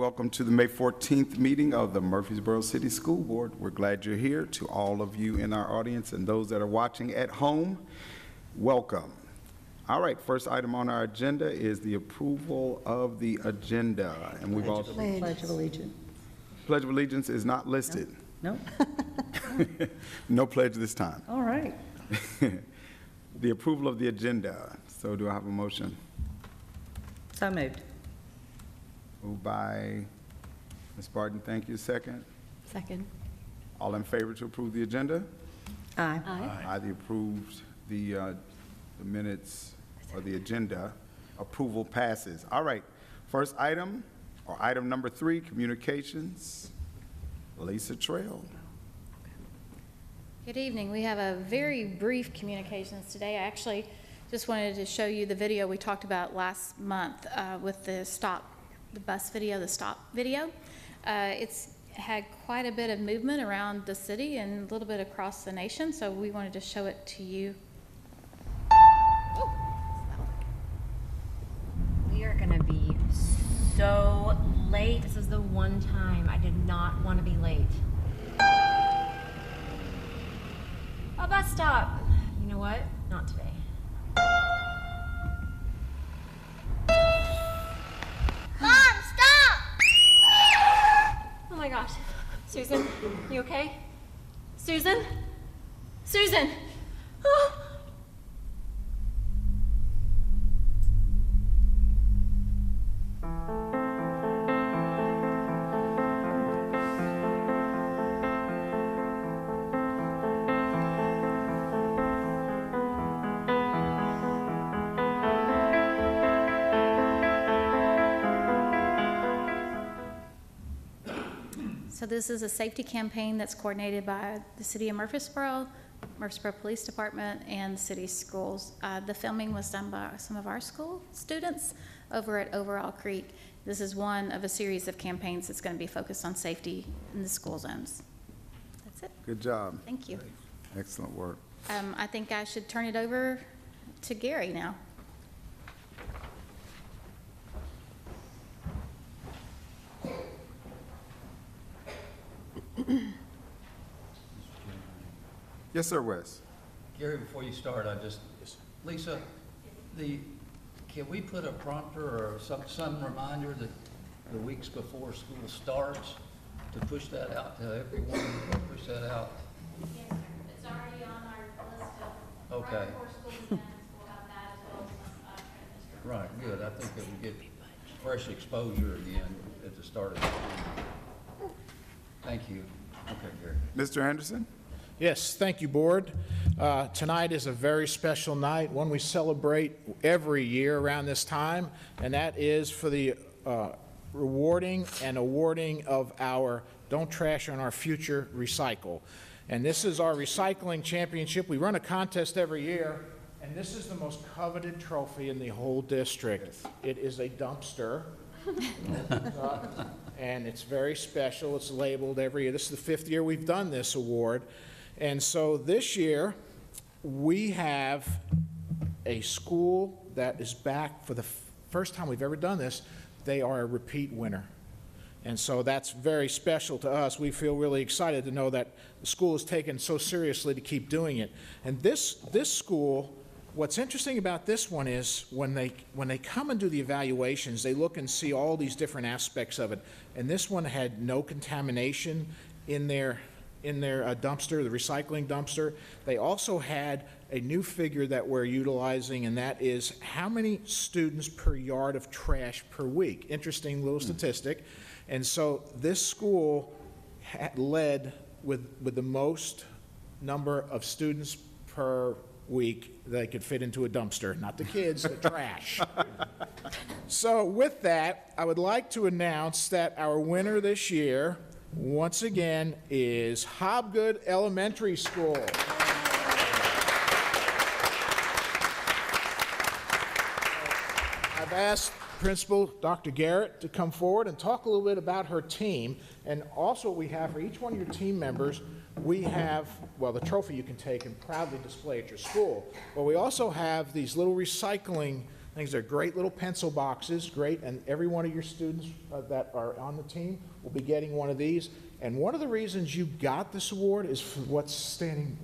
welcome to the May 14th meeting of the Murfreesboro City School Board. We're glad you're here. To all of you in our audience and those that are watching at home, welcome. All right, first item on our agenda is the approval of the agenda. And we've also... Pledge of Allegiance. Pledge of Allegiance is not listed. No? No pledge this time. All right. The approval of the agenda. So do I have a motion? So moved. Moved by Ms. Barton, thank you. Second. Second. All in favor to approve the agenda? Aye. Aye. The approved, the minutes or the agenda approval passes. All right, first item, or item number 3, communications. Lisa Trail. Good evening. We have a very brief communications today. I actually just wanted to show you the video we talked about last month with the bus video, the stop video. It's had quite a bit of movement around the city and a little bit across the nation, so we wanted to show it to you. We are going to be so late. This is the one time I did not want to be late. A bus stop. You know what? Not today. Mom, stop! Oh my gosh. Susan, you okay? Susan? Susan! Oh. So this is a safety campaign that's coordinated by the City of Murfreesboro, Murfreesboro Police Department, and city schools. The filming was done by some of our school students over at Overall Creek. This is one of a series of campaigns that's going to be focused on safety in the school zones. That's it. Good job. Thank you. Excellent work. I think I should turn it over to Gary now. Yes, sir, Wes. Gary, before you start, Lisa, can we put a prompter or some reminder that the weeks before school starts to push that out to everyone, push that out? Yes, sir. It's already on our list of, Okay. right before school begins, we'll have that as well as some Right, good. I think that we get fresh exposure again at the start of the school. Thank you. Okay, Gary. Mr. Anderson? Yes, thank you, Board. Tonight is a very special night, one we celebrate every year around this time, and that is for the rewarding and awarding of our Don't Trash on Our Future Recycle. And this is our recycling championship. We run a contest every year, and this is the most coveted trophy in the whole district. It is a dumpster. And it's very special. It's labeled every year. This is the 5th year we've done this award. And so this year, we have a school that is back for the first time we've ever done this. They are a repeat winner. And so that's very special to us. We feel really excited to know that the school is taken so seriously to keep doing it. And this school, what's interesting about this one is when they come and do the evaluations, they look and see all these different aspects of it. And this one had no contamination in their dumpster, the recycling dumpster. They also had a new figure that we're utilizing, and that is how many students per yard of trash per week. Interesting little statistic. And so this school led with the most number of students per week that could fit into a dumpster. Not the kids, the trash. So with that, I would like to announce that our winner this year, once again, is Hobgood Elementary School. I've asked Principal Dr. Garrett to come forward and talk a little bit about her team, and also what we have for each one of your team members, we have, well, the trophy you can take and proudly display at your school, but we also have these little recycling I think they're great little pencil boxes, great, and every one of your students that are on the team will be getting one of these. And one of the reasons you got this award is for what's sitting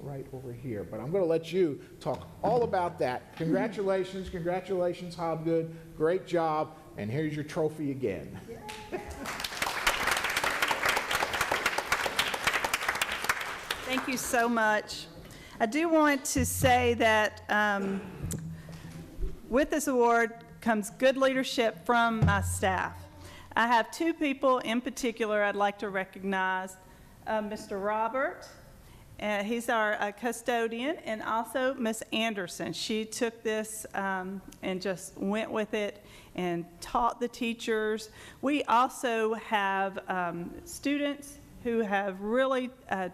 right over here. But I'm going to let you talk all about that. Congratulations, congratulations, Hobgood. Great job. And here's your trophy again. Thank you so much. I do want to say that with this award comes good leadership from my staff. I have two people in particular I'd like to recognize. Mr. Robert, he's our custodian, and also Miss Anderson. She took this and just went with it and taught the teachers. We also have students who have really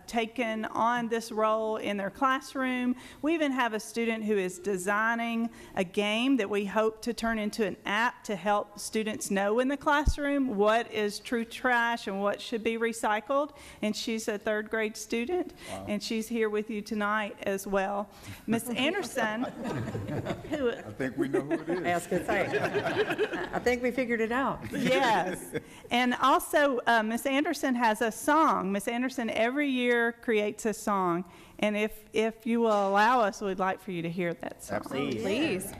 taken on this role in their classroom. We even have a student who is designing a game that we hope to turn into an app to help students know in the classroom what is true trash and what should be recycled. And she's a third grade student, and she's here with you tonight as well. Miss Anderson, who, I think we know who it is. I was going to say, I think we figured it out. yes, and also Miss Anderson has a song. Miss Anderson every year creates a song, and if you will allow us, we'd like for you to hear that song. Absolutely. Please.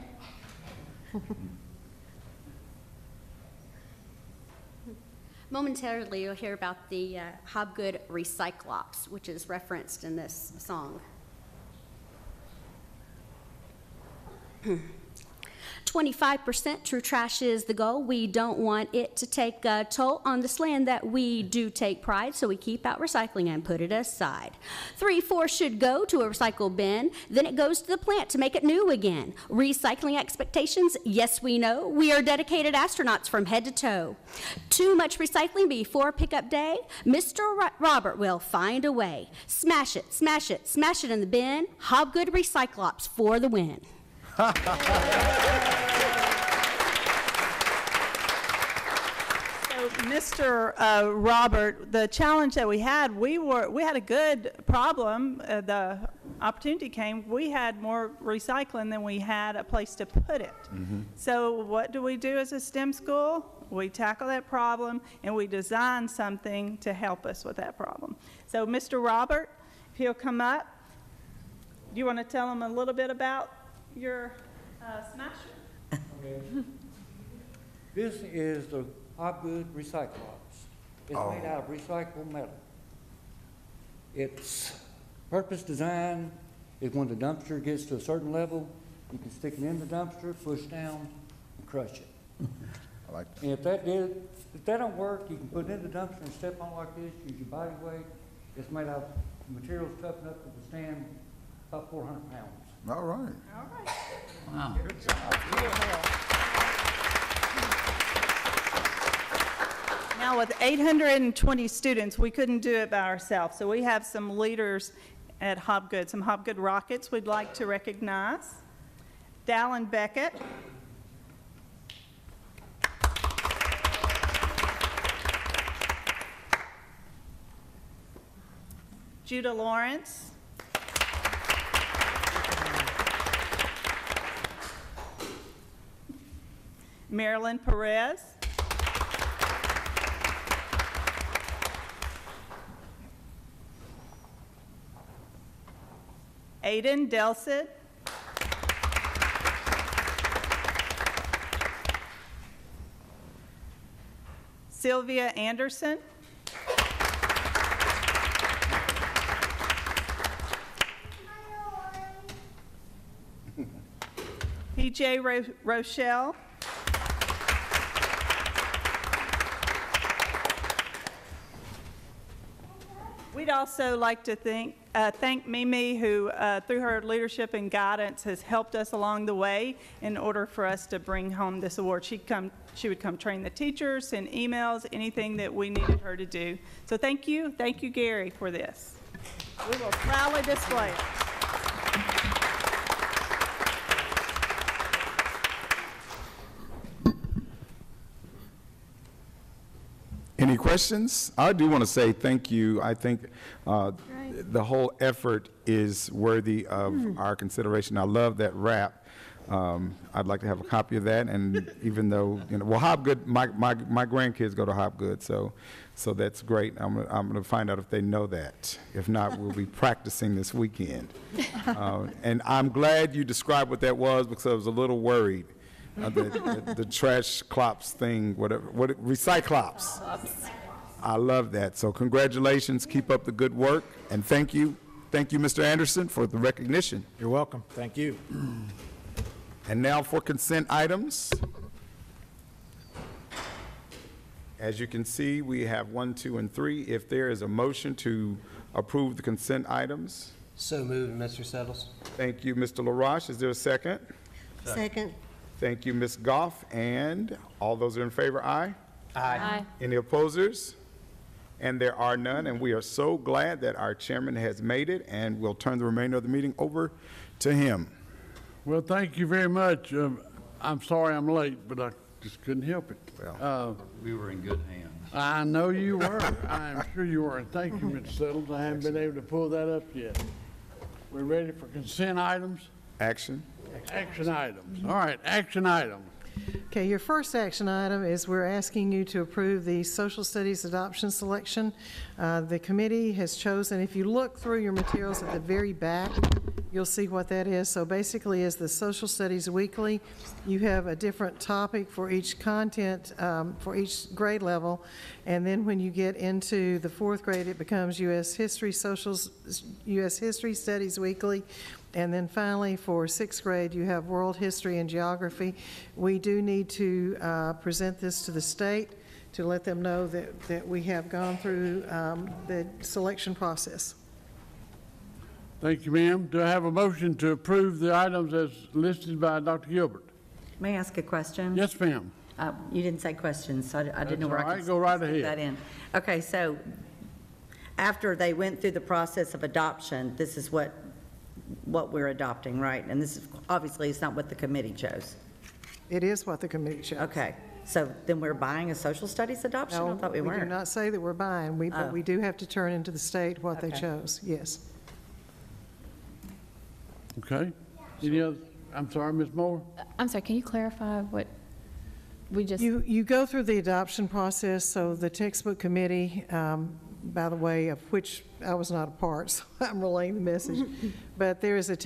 Momentarily, you'll hear about the Hobgood Recyclops, which is referenced in this song. 25% true trash is the goal. We don't want it to take a toll on this land that we do take pride, so we keep out recycling and put it aside. 3/4 should go to a recycle bin, then it goes to the plant to make it new again. Recycling expectations, yes, we know. We are dedicated astronauts from head to toe. Too much recycling before pickup day? Mr. Robert will find a way. Smash it, smash it, smash it in the bin. Hobgood Recyclops for the win. So, Mr. Robert, the challenge that we had a good problem. The opportunity came. We had more recycling than we had a place to put it. So what do we do as a STEM school? We tackle that problem and we design something to help us with that problem. So, Mr. Robert, if he'll come up, do you want to tell him a little bit about your smasher? Okay. This is the Hobgood Recyclops. It's made out of recyclable metal. Its purpose design is when the dumpster gets to a certain level, you can stick it in the dumpster, push down, and crush it. I like that. And if that don't work, you can put it in the dumpster and step on it like this, use your body weight. It's made out of materials tough enough to withstand about 400 pounds. All right. All right. Wow. Now, with 820 students, we couldn't do it by ourselves. So we have some leaders at Hobgood, some Hobgood Rockets we'd like to recognize. Dallin Beckett. Judah Lawrence. Marilyn Perez. Aiden Delcid. Sylvia Anderson. PJ Rochelle. We'd also like to thank Mimi, who through her leadership and guidance has helped us along the way in order for us to bring home this award. She would come train the teachers, send emails, anything that we needed her to do. So thank you, Gary, for this. We will proudly display it. Any questions? I do want to say thank you. I think the whole effort is worthy of our consideration. I love that rap. I'd like to have a copy of that, and even though, well, Hobgood, my grandkids go to Hobgood, so that's great. I'm gonna find out if they know that. If not, we'll be practicing this weekend. And I'm glad you described what that was, because I was a little worried. The trash clops thing, recyclops. I love that. So congratulations, keep up the good work, and thank you. Thank you, Mr. Anderson, for the recognition. You're welcome. Thank you. And now for consent items. As you can see, we have 1, 2, and 3. If there is a motion to approve the consent items. So moved, Mr. Settles. Thank you, Mr. LaRoche. Is there a second? Second. Thank you, Ms. Goff. And all those are in favor, aye? Aye. Any opposers? And there are none, and we are so glad that our chairman has made it, and we'll turn the remainder of the meeting over to him. Well, thank you very much. I'm sorry I'm late, but I just couldn't help it. We were in good hands. I know you were. I'm sure you were. And thank you, Mr. Settles. I haven't been able to pull that up yet. We're ready for consent items? Action. Action items. All right, action items. Okay, your first action item is we're asking you to approve the social studies adoption selection. The committee has chosen, if you look through your materials at the very back, you'll see what that is. So basically, is the social studies weekly. You have a different topic for each content, for each grade level. And then when you get into the 4th grade, it becomes U.S. History Studies Weekly. And then finally, for 6th grade, you have World History and Geography. We do need to present this to the state to let them know that we have gone through the selection process. Thank you, ma'am. Do I have a motion to approve the items as listed by Dr. Gilbert? May I ask a question? Yes, ma'am. You didn't say questions, so I didn't know where I could Go right fit ahead. that in. Okay, so after they went through the process of adoption, this is what we're adopting, right? And this is, obviously, it's not what the committee chose. It is what the committee chose. Okay, so then we're buying a social studies adoption? I thought we No, we do weren't. not say that we're buying, but we do have to turn into the state what they Okay. chose, yes. Okay. Any other? I'm sorry, Ms. Moore? I'm sorry, can you clarify what we just? You go through the adoption process, so the textbook committee, by the way, of which I was not a part, so I'm relaying the message. But there is a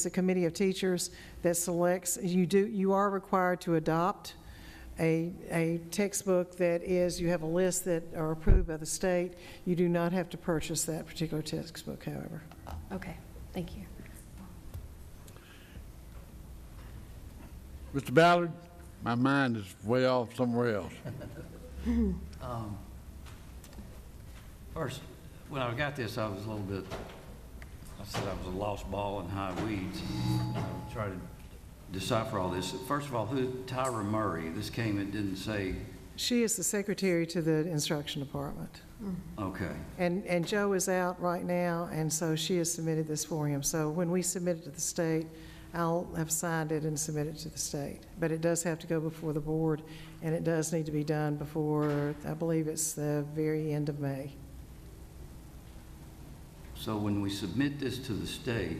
committee of teachers that selects, you are required to adopt a textbook that is, you have a list that are approved by the state. You do not have to purchase that particular textbook, however. Okay, thank you. Mr. Ballard? My mind is way off somewhere else. First, when I got this, I was a little bit, I said I was a lost ball in high weeds. I tried to decipher all this. First of all, Tyra Murray, this came, it didn't say. She is the secretary to the instruction department. Okay. And Joe is out right now, and so she has submitted this for him. So when we submit it to the state, I'll have signed it and submitted it to the state. But it does have to go before the board, and it does need to be done before, I believe it's the very end of May. So when we submit this to the state,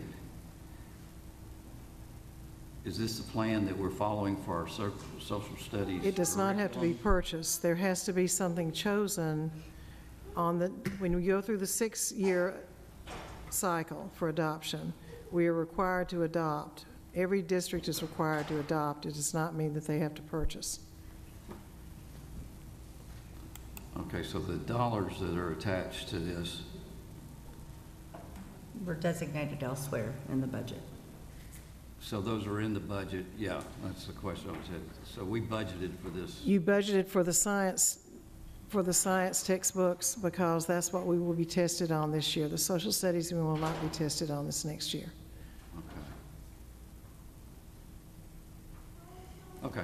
is this the plan that we're following for our social studies? It does not have to be curriculum? purchased. There has to be something chosen when we go through the 6-year cycle for adoption. We are required to adopt. Every district is required to adopt. It does not mean that they have to purchase. Okay, so the dollars that are attached to this, We're designated elsewhere in the budget. so those are in the budget? Yeah, that's the question I was had. So we budgeted for this. You budgeted for the science textbooks because that's what we will be tested on this year. The social studies we will not be tested on this next year. Okay.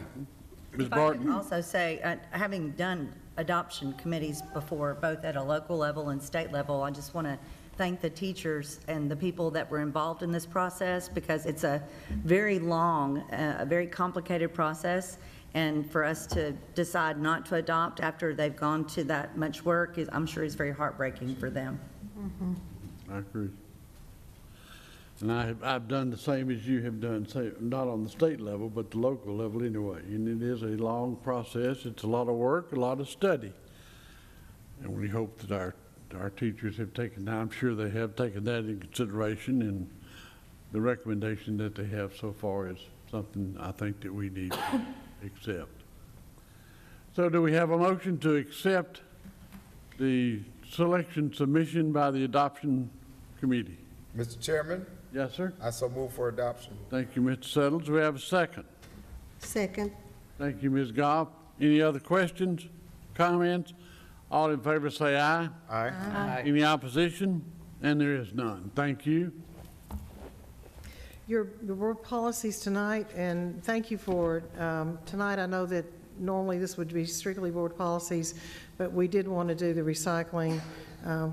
Ms. If I Barton? could also say, having done adoption committees before, both at a local level and state level, I just want to thank the teachers and the people that were involved in this process, because it's a very long, a very complicated process. And for us to decide not to adopt after they've gone to that much work, I'm sure is very heartbreaking for them. I agree. And I've done the same as you have done, say, not on the state level, but the local level anyway. And it is a long process. It's a lot of work, a lot of study. And we hope that our teachers have taken, I'm sure they have taken that in consideration, and the recommendation that they have so far is something I think that we need to accept. So do we have a motion to accept the selection submission by the adoption committee? Mr. Chairman, Yes, sir. I so move for adoption. Thank you, Mr. Settles. Do we have a second? Second. Thank you, Ms. Goff. Any other questions, comments? All in favor say aye. Aye. Any opposition? And there is none. Thank you. Your board policies tonight, and thank you for tonight. I know that normally this would be strictly board policies, but we did want to do the recycling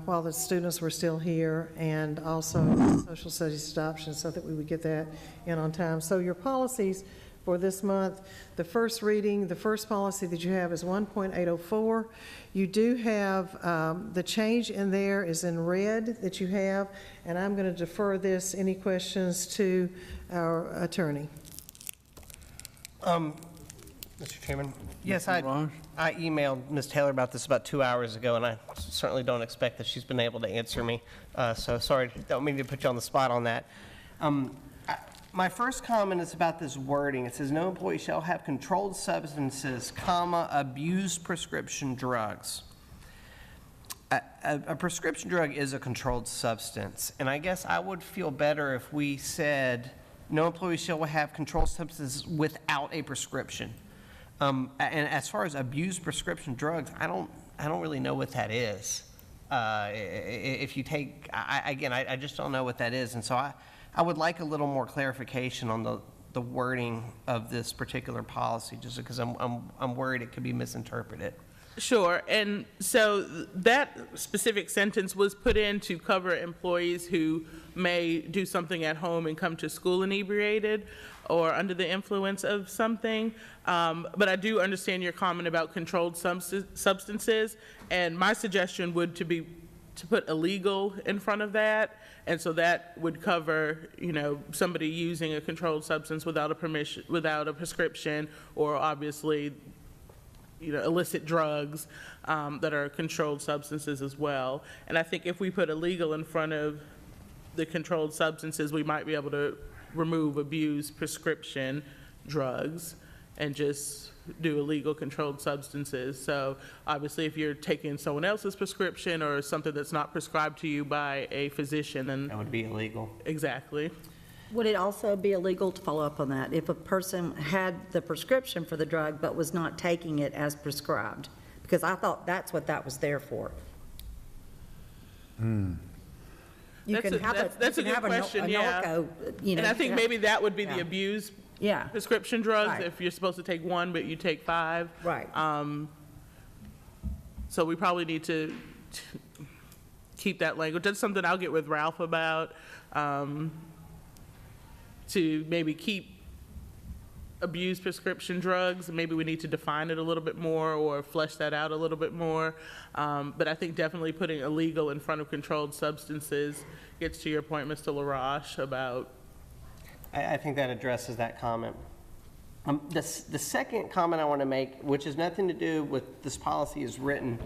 while the students were still here, and also social studies adoption, so that we would get that in on time. So your policies for this month, the first reading, the first policy that you have is 1.804. You do have, the change in there is in red that you have, and I'm going to defer this, any questions, to our attorney. Mr. Chairman? Yes, Mr. Raj? I emailed Ms. Taylor about this about 2 hours ago, and I certainly don't expect that she's been able to answer me. So sorry, don't mean to put you on the spot on that. My first comment is about this wording. It says, no employee shall have controlled substances, comma, abused prescription drugs. A prescription drug is a controlled substance, and I guess I would feel better if we said, no employee shall have controlled substances without a prescription. And as far as abused prescription drugs, I don't really know what that is. If you take, I just don't know what that is, and so I would like a little more clarification on the wording of this particular policy, just because I'm worried it could be misinterpreted. Sure, and so that specific sentence was put in to cover employees who may do something at home and come to school inebriated or under the influence of something. But I do understand your comment about controlled substances, and my suggestion would be to put illegal in front of that, and so that would cover, somebody using a controlled substance without a permission, without a prescription, or obviously, illicit drugs that are controlled substances as well. And I think if we put illegal in front of the controlled substances, we might be able to remove abused prescription drugs and just do illegal controlled substances. So obviously if you're taking someone else's prescription or something that's not prescribed to you by a physician, then That would be illegal. exactly. Would it also be illegal, to follow up on that, if a person had the prescription for the drug but was not taking it as prescribed? Because I thought that's what that was there for. You That's can have a good question, yeah. Norco, And I think maybe that would be the Yeah. abused Yeah, prescription drugs, Right. if you're supposed to take one, but you take 5. right. So we probably need to keep that language. That's something I'll get with Ralph about, to maybe keep abused prescription drugs. Maybe we need to define it a little bit more or flesh that out a little bit more. But I think definitely putting illegal in front of controlled substances gets to your point, Mr. LaRoche, about I think that addresses that comment. The second comment I want to make, which has nothing to do with this policy is written,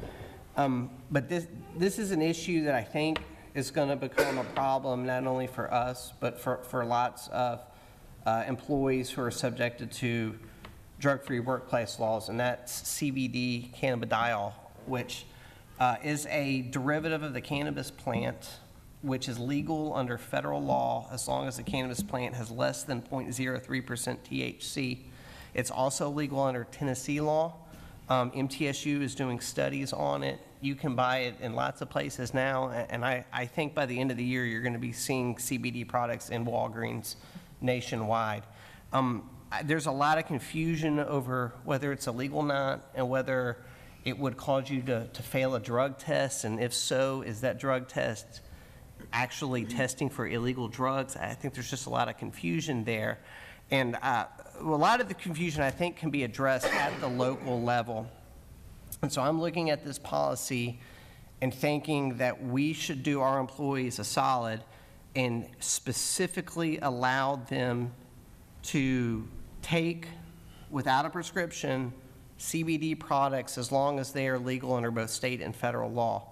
but this is an issue that I think is going to become a problem not only for us, but for lots of employees who are subjected to drug-free workplace laws, and that's CBD cannabidiol, which is a derivative of the cannabis plant, which is legal under federal law as long as the cannabis plant has less than 0.03% THC. It's also legal under Tennessee law. MTSU is doing studies on it. You can buy it in lots of places now, and I think by the end of the year, you're going to be seeing CBD products in Walgreens nationwide. There's a lot of confusion over whether it's illegal or not, and whether it would cause you to fail a drug test, and if so, is that drug test actually testing for illegal drugs? I think there's just a lot of confusion there. And a lot of the confusion, I think, can be addressed at the local level. And so I'm looking at this policy and thinking that we should do our employees a solid and specifically allowed them to take, without a prescription, CBD products as long as they are legal under both state and federal law.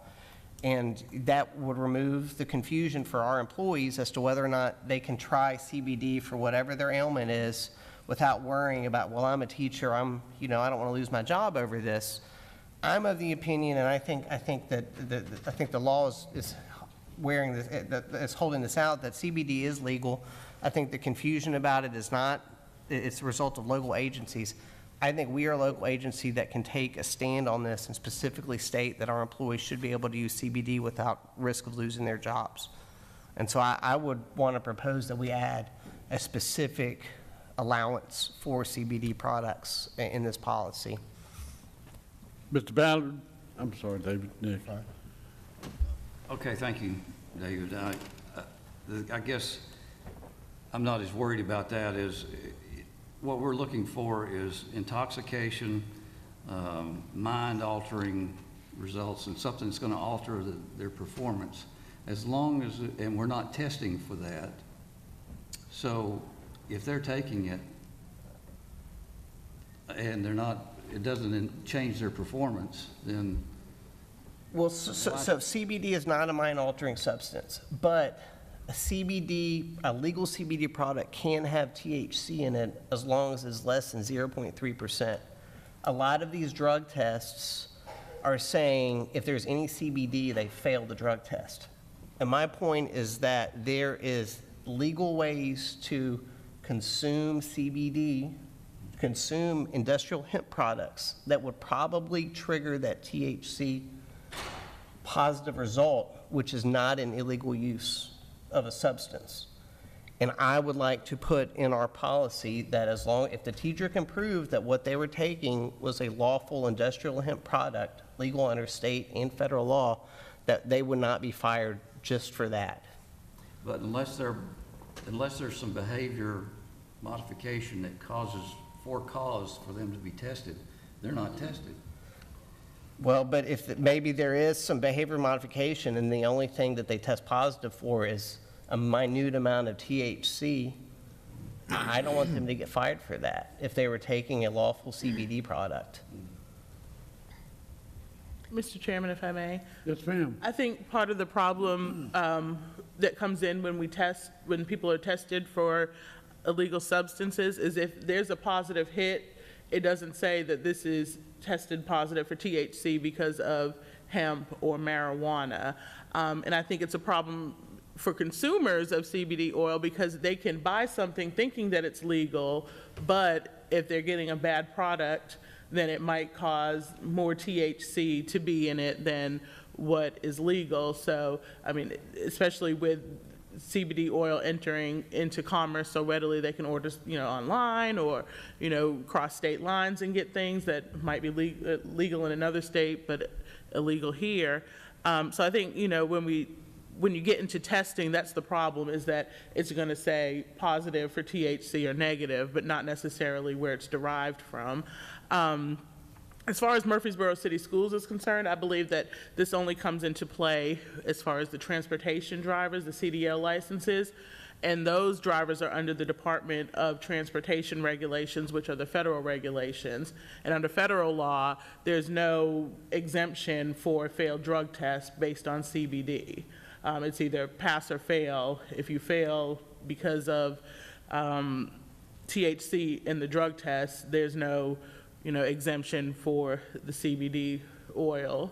And that would remove the confusion for our employees as to whether or not they can try CBD for whatever their ailment is without worrying about, well, I'm a teacher, I don't want to lose my job over this. I'm of the opinion, and I think the law is wearing this, is holding this out, that CBD is legal. I think the confusion about it is not, it's a result of local agencies. I think we are a local agency that can take a stand on this and specifically state that our employees should be able to use CBD without risk of losing their jobs. And so I would want to propose that we add a specific allowance for CBD products in this policy. Mr. Ballard, I'm sorry, David, Nick. Okay, thank you, David. I guess I'm not as worried about that as what we're looking for is intoxication, mind-altering results, and something that's going to alter their performance. As long as, and we're not testing for that. So if they're taking it and they're not, it doesn't change their performance, then. Well, so CBD is not a mind-altering substance, but a legal CBD product can have THC in it as long as it's less than 0.3%. A lot of these drug tests are saying if there's any CBD, they fail the drug test. And my point is that there is legal ways to consume CBD, consume industrial hemp products that would probably trigger that THC positive result, which is not an illegal use of a substance. And I would like to put in our policy that if the teacher can prove that what they were taking was a lawful industrial hemp product, legal under state and federal law, that they would not be fired just for that. But unless there's some behavior modification that causes for them to be tested, they're not tested. Well, but if maybe there is some behavior modification and the only thing that they test positive for is a minute amount of THC, I don't want them to get fired for that if they were taking a lawful CBD product. Mr. Chairman, if I may. Yes, ma'am. I think part of the problem that comes in when people are tested for illegal substances is if there's a positive hit, it doesn't say that this is tested positive for THC because of hemp or marijuana. And I think it's a problem for consumers of CBD oil because they can buy something thinking that it's legal, but if they're getting a bad product, then it might cause more THC to be in it than what is legal. So, I mean, especially with CBD oil entering into commerce so readily, they can order, online or, cross state lines and get things that might be legal in another state but illegal here. So I think, when you get into testing, that's the problem, is that it's going to say positive for THC or negative, but not necessarily where it's derived from. As far as Murfreesboro City Schools is concerned, I believe that this only comes into play as far as the transportation drivers, the CDL licenses, and those drivers are under the Department of Transportation regulations, which are the federal regulations. And under federal law, there's no exemption for a failed drug test based on CBD. It's either pass or fail. If you fail because of THC in the drug test, there's no exemption for the CBD oil.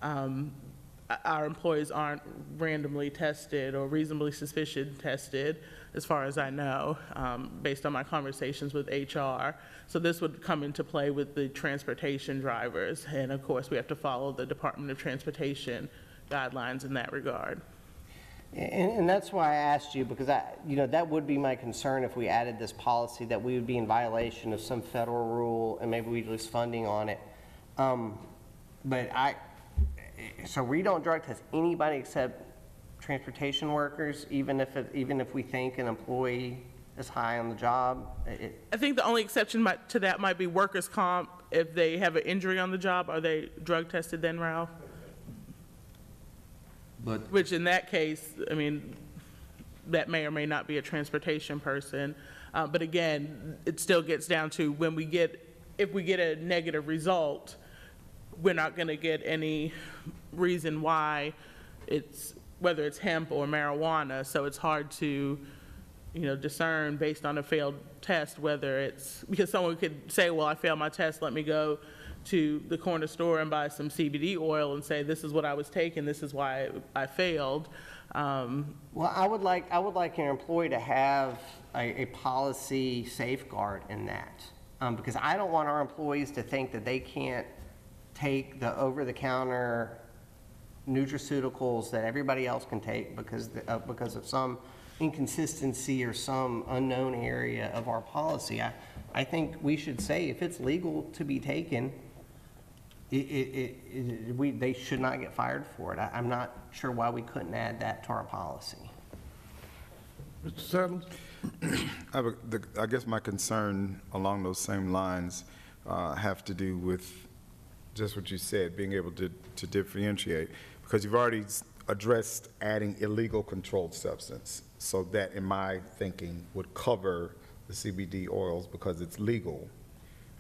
Our employees aren't randomly tested or reasonably suspicion tested, as far as I know, based on my conversations with HR. So this would come into play with the transportation drivers. And of course, we have to follow the Department of Transportation guidelines in that regard. And that's why I asked you, because that would be my concern if we added this policy, that we would be in violation of some federal rule and maybe we'd lose funding on it. So we don't drug test anybody except transportation workers, even if we think an employee is high on the job. I think the only exception to that might be workers' comp. If they have an injury on the job, are they drug tested then, Ralph? But which in that case, I mean, that may or may not be a transportation person. But again, it still gets down to if we get a negative result, we're not going to get any reason why whether it's hemp or marijuana. So it's hard to, discern based on a failed test whether it's, because someone could say, well, I failed my test, let me go to the corner store and buy some CBD oil and say, this is what I was taking, this is why I failed. Well, I would like your employee to have a policy safeguard in that, because I don't want our employees to think that they can't take the over-the-counter nutraceuticals that everybody else can take because of some inconsistency or some unknown area of our policy. I think we should say if it's legal to be taken, they should not get fired for it. I'm not sure why we couldn't add that to our policy. Mr. Settles? I guess my concern along those same lines have to do with just what you said, being able to differentiate, because you've already addressed adding illegal controlled substance. So that, in my thinking, would cover the CBD oils because it's legal.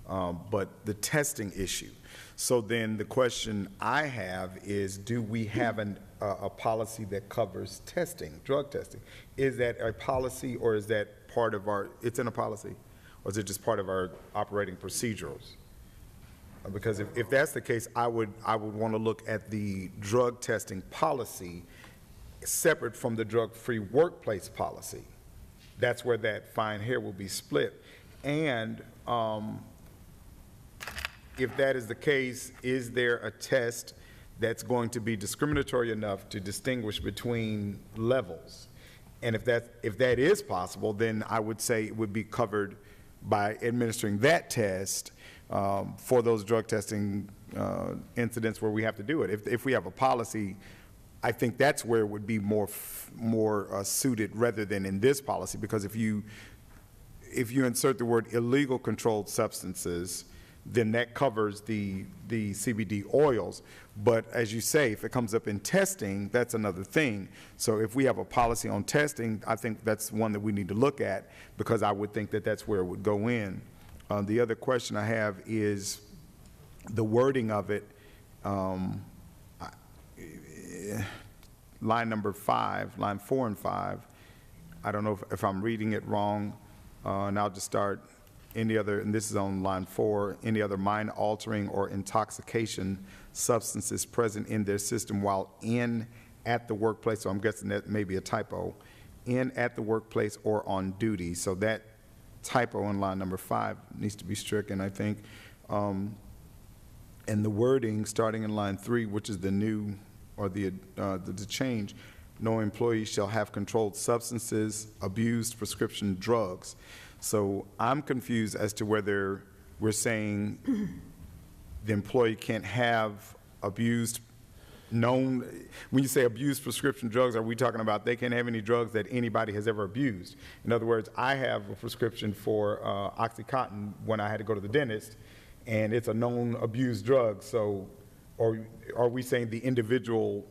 But the testing issue. So then the question I have is, do we have a policy that covers testing, drug testing? Is that a policy, or is that part of it's in a policy? Or is it just part of our operating procedures? Because if that's the case, I would want to look at the drug testing policy separate from the drug-free workplace policy. That's where that fine hair will be split. And if that is the case, is there a test that's going to be discriminatory enough to distinguish between levels? And if that is possible, then I would say it would be covered by administering that test for those drug testing incidents where we have to do it. If we have a policy, I think that's where it would be more suited rather than in this policy, because if you insert the word illegal controlled substances, then that covers the CBD oils. But as you say, if it comes up in testing, that's another thing. So if we have a policy on testing, I think that's one that we need to look at, because I would think that that's where it would go in. The other question I have is the wording of it. Line number 5, line 4 and 5, I don't know if I'm reading it wrong, and I'll just start. Any other, and this is on line 4, any other mind-altering or intoxication substances present in their system while at the workplace, so I'm guessing that may be a typo, at the workplace or on duty. So that typo in line number 5 needs to be stricken, I think. And the wording starting in line 3, which is the new, or the change, no employee shall have controlled substances, abused prescription drugs. So I'm confused as to whether we're saying the employee can't have abused when you say abused prescription drugs, are we talking about they can't have any drugs that anybody has ever abused? In other words, I have a prescription for Oxycontin when I had to go to the dentist, and it's a known abused drug. So, or are we saying the individual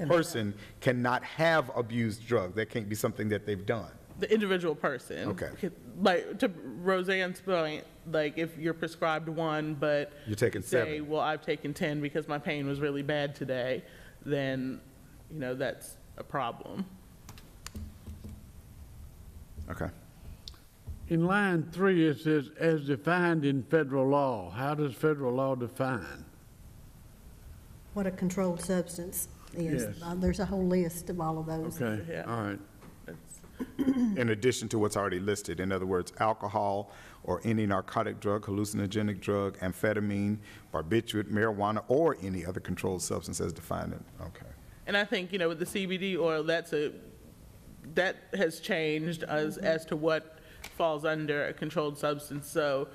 person cannot have abused drugs? That can't be something that they've done. The individual person. Okay. Like, to Roseanne's point, like, if you're prescribed one, but you're taking say, 7. well, I've taken 10 because my pain was really bad today, then, that's a problem. Okay. In line 3, it says, as defined in federal law. How does federal law define? What a controlled substance is. Yes. There's a whole list of all of those. Okay, Yeah. all right. In addition to what's already listed, in other words, alcohol or any narcotic drug, hallucinogenic drug, amphetamine, barbiturate, marijuana, or any other controlled substance as defined in, okay. And I think, with the CBD oil, that has changed as to what falls under a controlled substance. So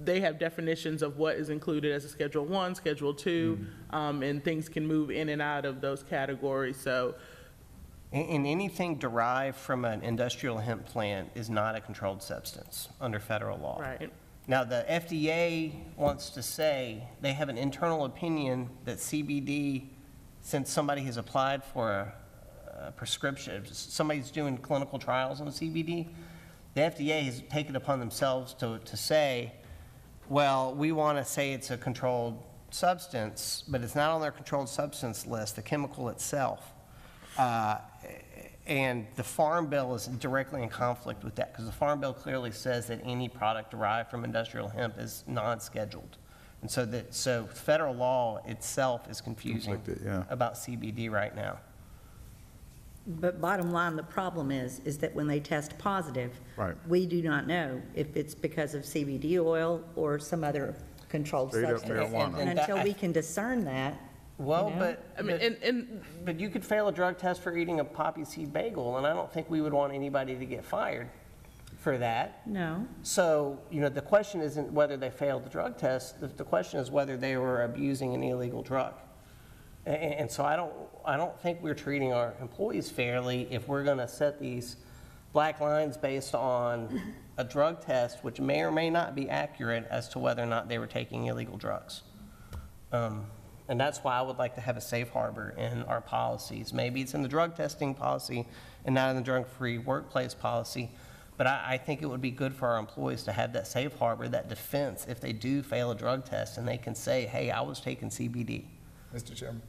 they have definitions of what is included as a Schedule 1, Schedule 2, and things can move in and out of those categories. So, And anything derived from an industrial hemp plant is not a controlled substance under federal law. right. Now, the FDA wants to say, they have an internal opinion that CBD, since somebody has applied for prescription, if somebody's doing clinical trials on CBD, the FDA has taken upon themselves to say, well, we want to say it's a controlled substance, but it's not on their controlled substance list, the chemical itself. And the Farm Bill is directly in conflict with that, because the Farm Bill clearly says that any product derived from industrial hemp is non-scheduled. And so federal law itself is confusing about CBD right now. But bottom line, the problem is that when they test positive, Right. we do not know if it's because of CBD oil or some other controlled Straight up substance. marijuana. And until we can discern that, Well, you know? but, I mean, but you could fail a drug test for eating a poppy seed bagel, and I don't think we would want anybody to get fired for that. No. So, the question isn't whether they failed the drug test, the question is whether they were abusing an illegal drug. And so I don't think we're treating our employees fairly if we're gonna set these black lines based on a drug test, which may or may not be accurate as to whether or not they were taking illegal drugs. And that's why I would like to have a safe harbor in our policies. Maybe it's in the drug testing policy and not in the drug-free workplace policy, but I think it would be good for our employees to have that safe harbor, that defense, if they do fail a drug test, and they can say, hey, I was taking CBD. Mr. Chairman?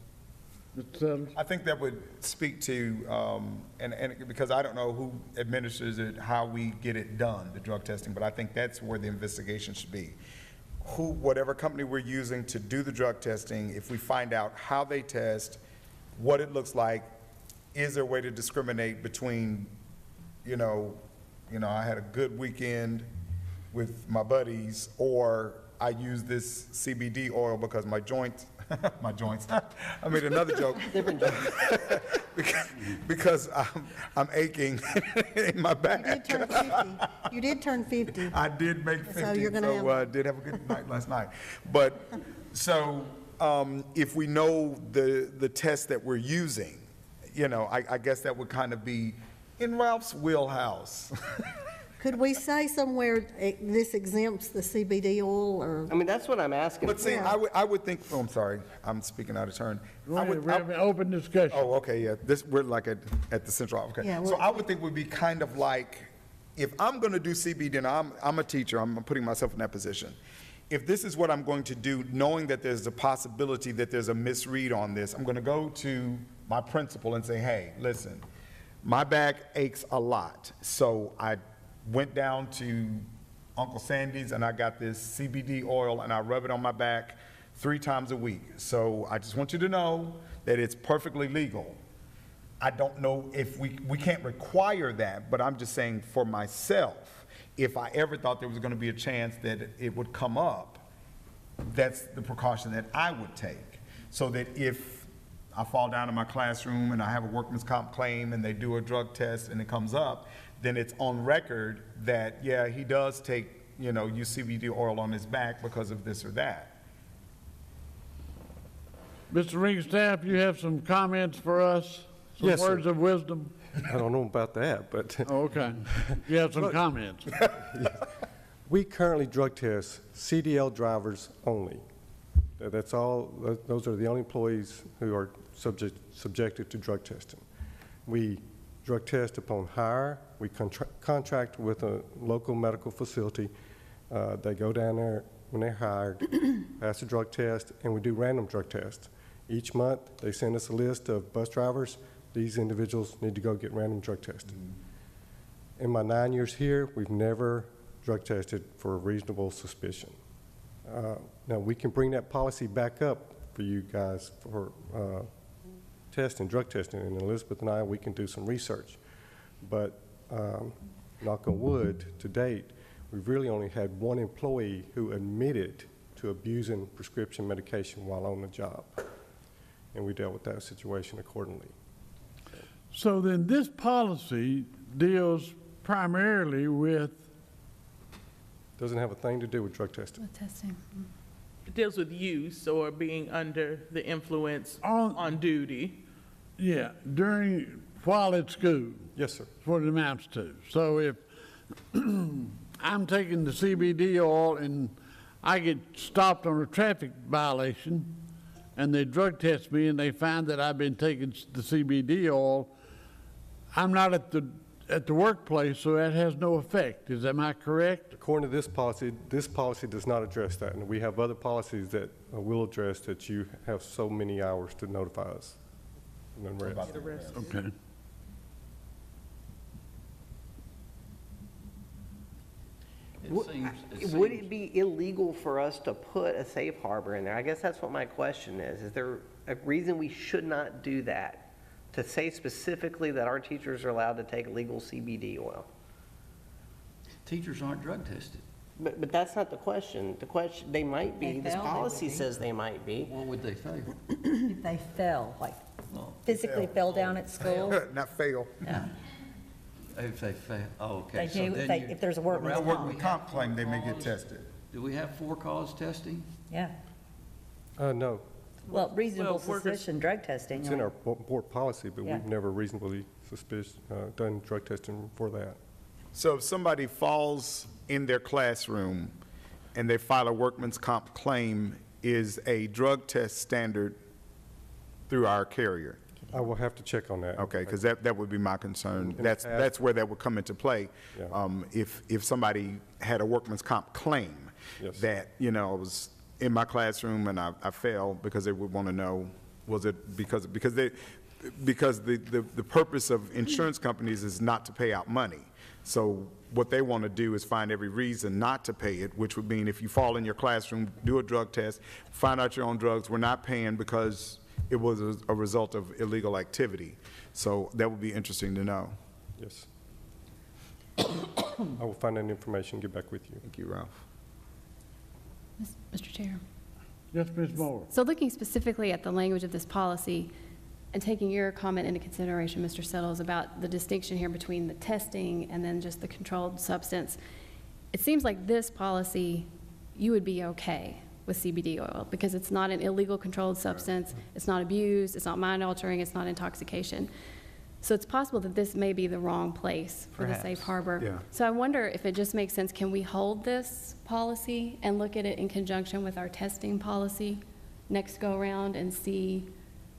Mr. Sellers? I think that would speak to, and because I don't know who administers it, how we get it done, the drug testing, but I think that's where the investigation should be. Whatever company we're using to do the drug testing, if we find out how they test, what it looks like, is there a way to discriminate between, I had a good weekend with my buddies, or I use this CBD oil because my joints, I made another joke. Different joke. because I'm aching in my back. You did turn 50. I did make 50, So you're gonna have- I did have a good night last night. But, so, if we know the test that we're using, I guess that would kind of be in Ralph's wheelhouse. Could we say somewhere this exempts the CBD oil, or? I mean, that's what I'm asking. But see, I would think, I'm sorry, I'm speaking out of turn. We're having an open discussion. Oh, okay, yeah, we're like at the central office, okay. Yeah, So I would think would be kind of like, if I'm gonna do CBD, and I'm a teacher, I'm putting myself in that position. If this is what I'm going to do, knowing that there's a possibility that there's a misread on this, I'm gonna go to my principal and say, hey, listen, my back aches a lot, so I went down to Uncle Sandy's and I got this CBD oil and I rub it on my back 3 times a week. So I just want you to know that it's perfectly legal. I don't know if we can't require that, but I'm just saying for myself, if I ever thought there was going to be a chance that it would come up, that's the precaution that I would take. So that if I fall down in my classroom and I have a workman's comp claim and they do a drug test and it comes up, then it's on record that, yeah, he does take, use CBD oil on his back because of this or that. Mr. Ringstaff, you have some comments for us? Some Yes, sir. words of wisdom? I don't know about that, but Oh, okay. You have some comments. we currently drug test CDL drivers only. That's all, those are the only employees who are subjected to drug testing. We drug test upon hire. We contract with a local medical facility. They go down there when they're hired, pass a drug test, and we do random drug tests. Each month, they send us a list of bus drivers. These individuals need to go get random drug tested. In my 9 years here, we've never drug tested for a reasonable suspicion. Now, we can bring that policy back up for you guys for drug testing, and Elizabeth and I, we can do some research. But knock on wood, to date, we've really only had one employee who admitted to abusing prescription medication while on the job. And we dealt with that situation accordingly. So then this policy deals primarily with? Doesn't have a thing to do with drug testing. Testing. It deals with use or being under the influence on duty. Yeah, while at school. Yes, sir. That's what it amounts to. So if I'm taking the CBD oil and I get stopped on a traffic violation and they drug test me and they find that I've been taking the CBD oil, I'm not at the workplace, so that has no effect. Am I correct? According to this policy does not address that, and we have other policies that will address that you have so many hours to notify us. And then rest. Okay. Would it be illegal for us to put a safe harbor in there? I guess that's what my question is. Is there a reason we should not do that? To say specifically that our teachers are allowed to take legal CBD oil? Teachers aren't drug tested. But that's not the question. The question, they might be. This policy says they might be. What would they fail? If they fell, like physically fell down at school. Not fail. Yeah. If they fail, oh, okay. They So do, then if there's a workman's A workman comp. comp claim, they may get tested. Do we have for-cause testing? Yeah. No, Well, reasonable Well, workers- suspicion drug testing. it's in our board policy, but Yeah. we've never reasonably done drug testing for that. So if somebody falls in their classroom and they file a workman's comp claim, is a drug test standard through our carrier? I will have to check on that. Okay, because that would be my concern. In the That's past- where that would come into play. Yeah. If somebody had a workman's comp claim Yes. that, I was in my classroom and I fell, because they would want to know, was it because the purpose of insurance companies is not to pay out money. So what they want to do is find every reason not to pay it, which would mean if you fall in your classroom, do a drug test, find out you're on drugs, we're not paying because it was a result of illegal activity. So that would be interesting to know. Yes. I will find that information and get back with you. Thank you, Ralph. Mr. Chair. Yes, Ms. Moore. So looking specifically at the language of this policy and taking your comment into consideration, Mr. Settles, about the distinction here between the testing and then just the controlled substance, it seems like this policy, you would be okay with CBD oil because it's not an illegal controlled substance, it's not abused, it's not mind altering, it's not intoxication. So it's possible that this may be the wrong place for the safe harbor. Yeah. So I wonder if it just makes sense, can we hold this policy and look at it in conjunction with our testing policy next go around and see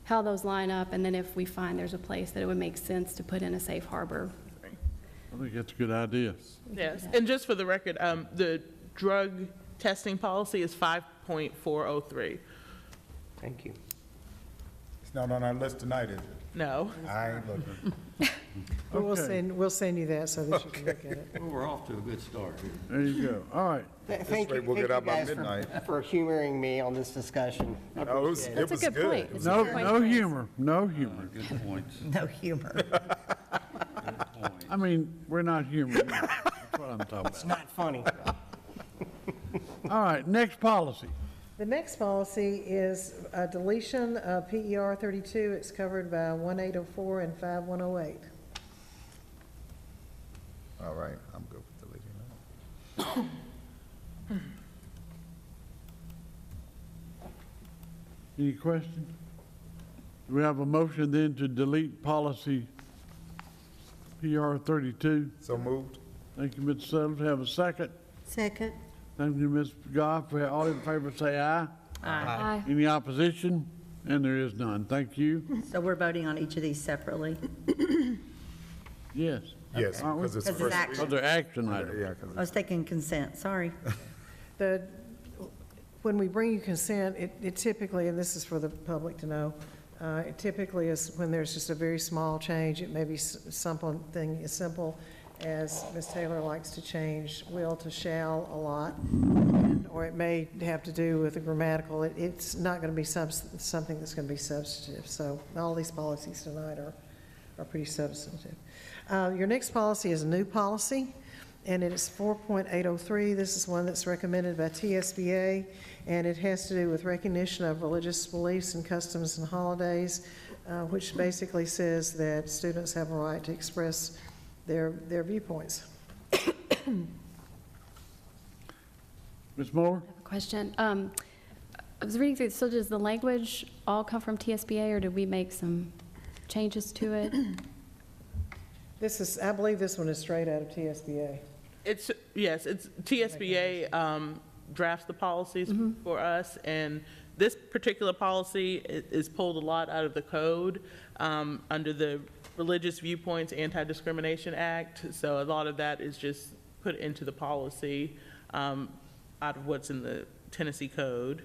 how those line up, and then if we find there's a place that it would make sense to put in a safe harbor? I think that's a good idea. Yes, and just for the record, the drug testing policy is 5.403. Thank you. It's not on our list tonight, is it? No. I ain't looking. But Okay. we'll send you that so that you can look at it. Well, we're off to a good start here. There you go. All right. Thank rate you, we'll thank get you out by guys midnight. for humoring me on this discussion. I Oh, appreciate it. it was That's a good point. good. It's a No, good point no to raise. humor, no humor. Good points. No humor. I mean, we're not humoring. That's what I'm talking It's about. not funny. All right, next policy. The next policy is a deletion of PER 32. It's covered by 1804 and 5108. All right, I'm good with deleting that. Any questions? Do we have a motion then to delete policy PR 32? So moved? Thank you, Mr. Suttles. Have a second? Second. Thank you, Ms. Goff. All in favor say aye. Aye. Any opposition? And there is none. Thank you. So we're voting on each of these separately? Yes. Yes, Aren't we? because it's Because it's first. action. Because they're action items. Yeah, 'cause I was thinking consent, sorry. When we bring you consent, it typically, and this is for the public to know, it typically is when there's just a very small change. It may be something as simple as Ms. Taylor likes to change will to shall a lot, or it may have to do with the grammatical. It's not going to be something that's going to be substantive. So all these policies tonight are pretty substantive. Your next policy is a new policy, and it is 4.803. This is one that's recommended by TSBA, and it has to do with recognition of religious beliefs and customs and holidays, which basically says that students have a right to express their viewpoints. Ms. Moore? I have a question. I was reading through, so does the language all come from TSBA, or did we make some changes to it? I believe this one is straight out of TSBA. Yes, it's TSBA drafts the policies for us, and this particular policy is pulled a lot out of the code under the Religious Viewpoints Anti-Discrimination Act, so a lot of that is just put into the policy out of what's in the Tennessee Code.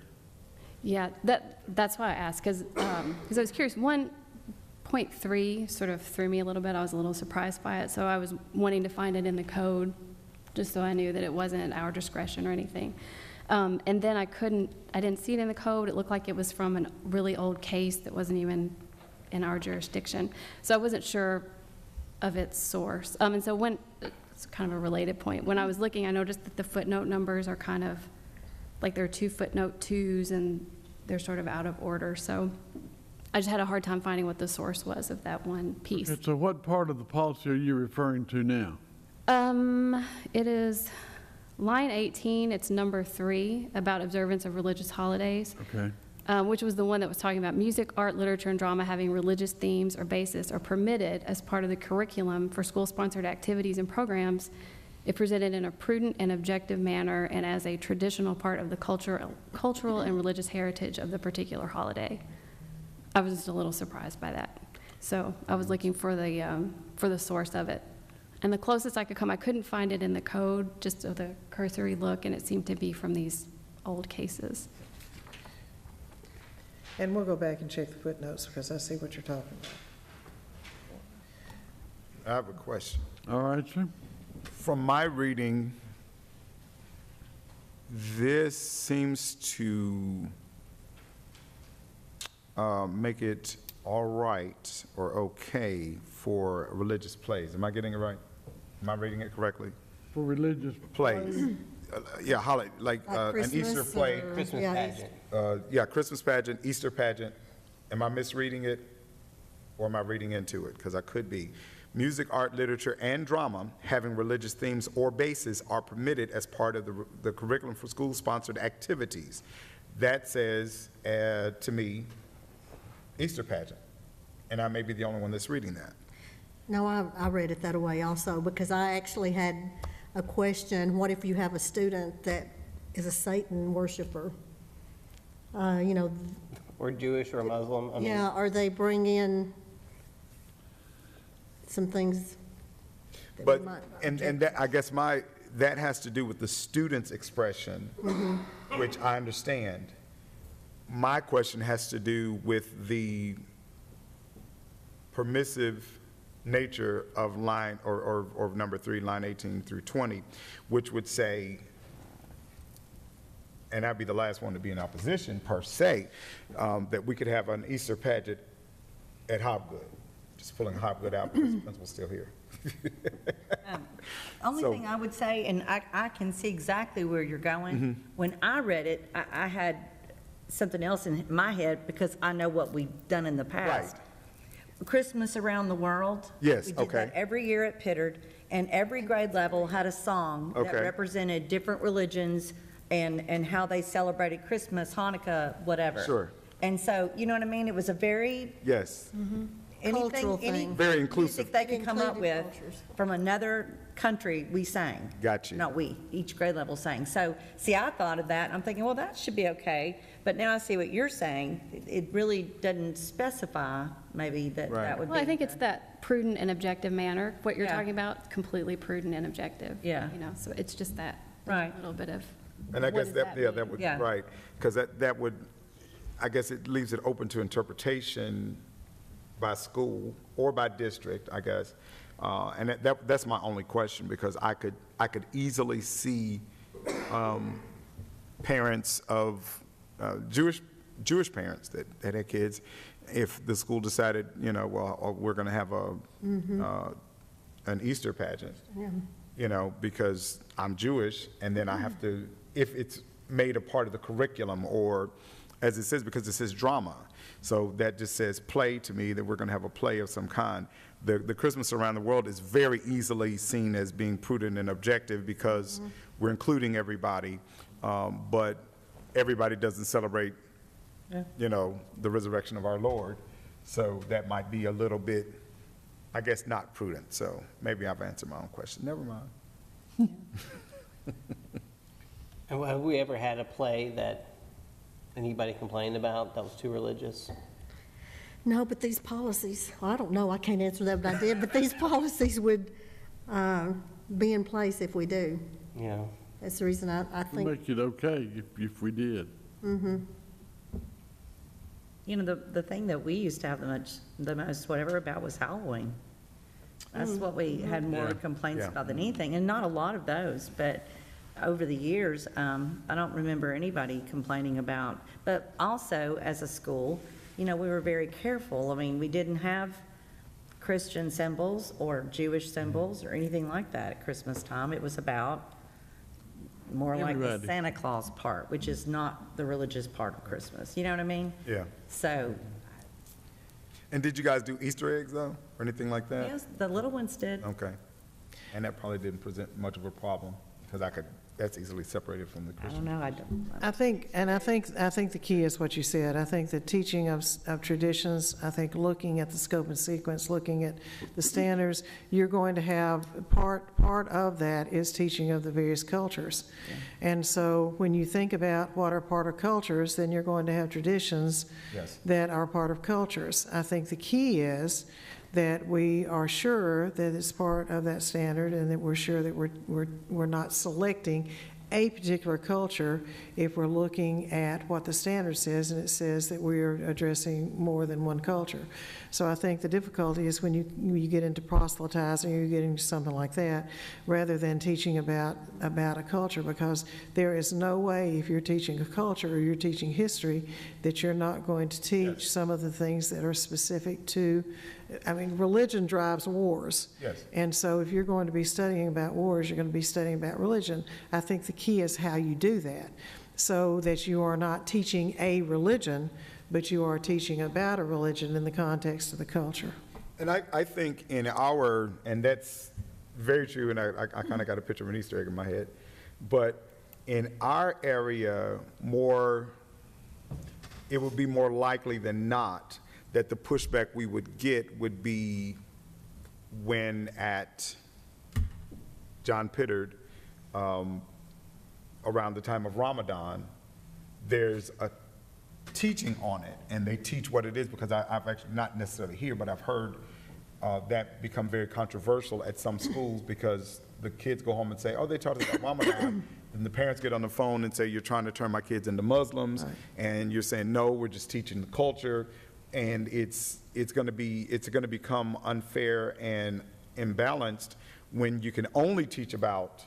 Yeah, that's why I asked, because I was curious. 1.3 sort of threw me a little bit. I was a little surprised by it, so I was wanting to find it in the code, just so I knew that it wasn't our discretion or anything. And then I didn't see it in the code. It looked like it was from a really old case that wasn't even in our jurisdiction. So I wasn't sure of its source. And so it's kind of a related point. When I was looking, I noticed that the footnote numbers are kind of, like there are 2 footnote 2s, and they're sort of out of order. So I just had a hard time finding what the source was of that one piece. Okay, so what part of the policy are you referring to now? It is line 18, it's number 3, about observance of religious holidays. Okay. Which was the one that was talking about music, art, literature, and drama having religious themes or basis are permitted as part of the curriculum for school-sponsored activities and programs if presented in a prudent and objective manner and as a traditional part of the cultural and religious heritage of the particular holiday. I was just a little surprised by that. So I was looking for the source of it. And the closest I could come, I couldn't find it in the code, just with a cursory look, and it seemed to be from these old cases. And we'll go back and check the footnotes, because I see what you're talking about. I have a question. All right, sir. From my reading, this seems to make it all right or okay for religious plays. Am I getting it right? Am I reading it correctly? For religious Plays. Yeah, like an Easter play. Christmas pageant. Yeah, Christmas pageant, Easter pageant. Am I misreading it, or am I reading into it? Because I could be. Music, art, literature, and drama having religious themes or bases are permitted as part of the curriculum for school-sponsored activities. That says, to me, Easter pageant. And I may be the only one that's reading that. No, I read it that way also, because I actually had a question. What if you have a student that is a Satan worshiper? Or Jewish or Muslim. I mean, Yeah, or they bring in some things that we But, might and that, I guess that has to do with the student's expression, which I understand. My question has to do with the permissive nature of line, or number 3, line 18 through 20, which would say, and I'd be the last one to be in opposition per se, that we could have an Easter pageant at Hobgood. Just pulling Hobgood out because the principal's still here. Only So- thing I would say, and I can see exactly where you're going. When I read it, I had something else in my head because I know what we've done in the past. Christmas Around the World. Yes, We did that okay. every year at Ptr, and every grade level had a song that Okay. represented different religions and how they celebrated Christmas, Hanukkah, whatever. Sure. And so, you know what I mean? It was a very, Yes. Cultural any thing. Very inclusive. music they could come up Included with cultures. from another country, we sang. Got you. Not we, each grade level sang. So, see, I thought of that, and I'm thinking, well, that should be okay. But now I see what you're saying. It really doesn't specify, maybe, that Right. that would be. Well, I think it's that prudent and objective manner, what you're Yeah. talking about, completely prudent and objective. Yeah. So it's just that Right. little bit of. And I what guess does that, yeah, mean? that would, Yeah. right, because that would, I guess it leaves it open to interpretation by school or by district, I guess. And that's my only question, because I could easily see parents of Jewish parents that had kids, if the school decided, well, we're going to have an Easter pageant, because I'm Jewish, and then I have to, if it's made a part of the curriculum, or as it says, because it says drama. So that just says play to me, that we're going to have a play of some kind. The Christmas Around the World is very easily seen as being prudent and objective because we're including everybody, but everybody doesn't celebrate, the resurrection of our Lord. So that might be a little bit, I guess, not prudent. So maybe I've answered my own question. Never mind. And have we ever had a play that anybody complained about that was too religious? No, but these policies, I don't know, I can't answer that, but I did, but these policies would be in place if we do. Yeah. That's the reason I It'd think. make it okay if we did. Mm-hmm. You know, the thing that we used to have the most whatever about was Halloween. That's what we had more Yeah. complaints Yeah. about than anything, and not a lot of those, but over the years, I don't remember anybody complaining about. But also, as a school, you know, we were very careful. I mean, we didn't have Christian symbols or Jewish symbols or anything like that at Christmas time. It was about more like the Everybody. Santa Claus part, which is not the religious part of Christmas. You know what I mean? Yeah. So, And did you guys do Easter eggs, though, or anything like that? yes, the little ones did. Okay. And that probably didn't present much of a problem, because that's easily separated from the I Christian. don't know, I don't. I think the key is what you said. I think the teaching of traditions, I think looking at the scope and sequence, looking at the standards, you're going to have, part of that is teaching of the various cultures. And so when you think about what are part of cultures, then you're going to have traditions Yes. that are part of cultures. I think the key is that we are sure that it's part of that standard, and that we're sure that we're not selecting a particular culture if we're looking at what the standard says, and it says that we're addressing more than one culture. So I think the difficulty is when you get into proselytizing, or you get into something like that, rather than teaching about a culture, because there is no way, if you're teaching a culture or you're teaching history, that you're not going to teach some of the things that are specific to, I mean, religion drives wars. Yes. And so if you're going to be studying about wars, you're going to be studying about religion. I think the key is how you do that, so that you are not teaching a religion, but you are teaching about a religion in the context of the culture. And I think and that's very true, and I kind of got a picture of an Easter egg in my head, but in our area, it would be more likely than not that the pushback we would get would be when at John Ptr, around the time of Ramadan, there's a teaching on it, and they teach what it is, because I've actually, not necessarily here, but I've heard that become very controversial at some schools, because the kids go home and say, oh, they taught us about Ramadan, and the parents get on the phone and say, you're trying to turn my kids into Muslims, and you're saying, no, we're just teaching the culture, and it's going to become unfair and imbalanced when you can only teach about,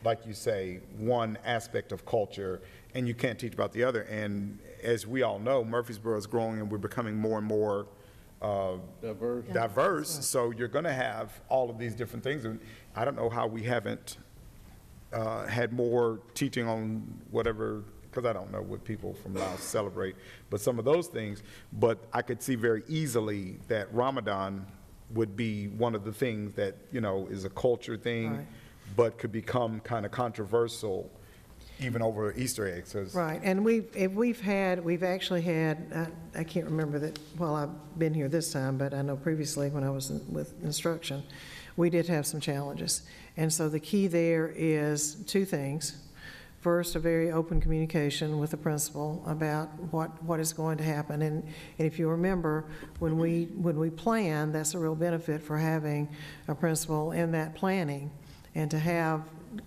like you say, one aspect of culture, and you can't teach about the other. And as we all know, Murfreesboro is growing, and we're becoming more and more diverse. So you're going to have all of these different things. And I don't know how we haven't had more teaching on whatever, because I don't know what people from Laos celebrate, but some of those things. But I could see very easily that Ramadan would be one of the things that, is a culture thing, Right. but could become kind of controversial even over Easter eggs. Right, and we've actually had, I can't remember that while I've been here this time, but I know previously when I was with instruction, we did have some challenges. And so the key there is two things. First, a very open communication with the principal about what is going to happen. And if you remember, when we plan, that's a real benefit for having a principal in that planning, and to have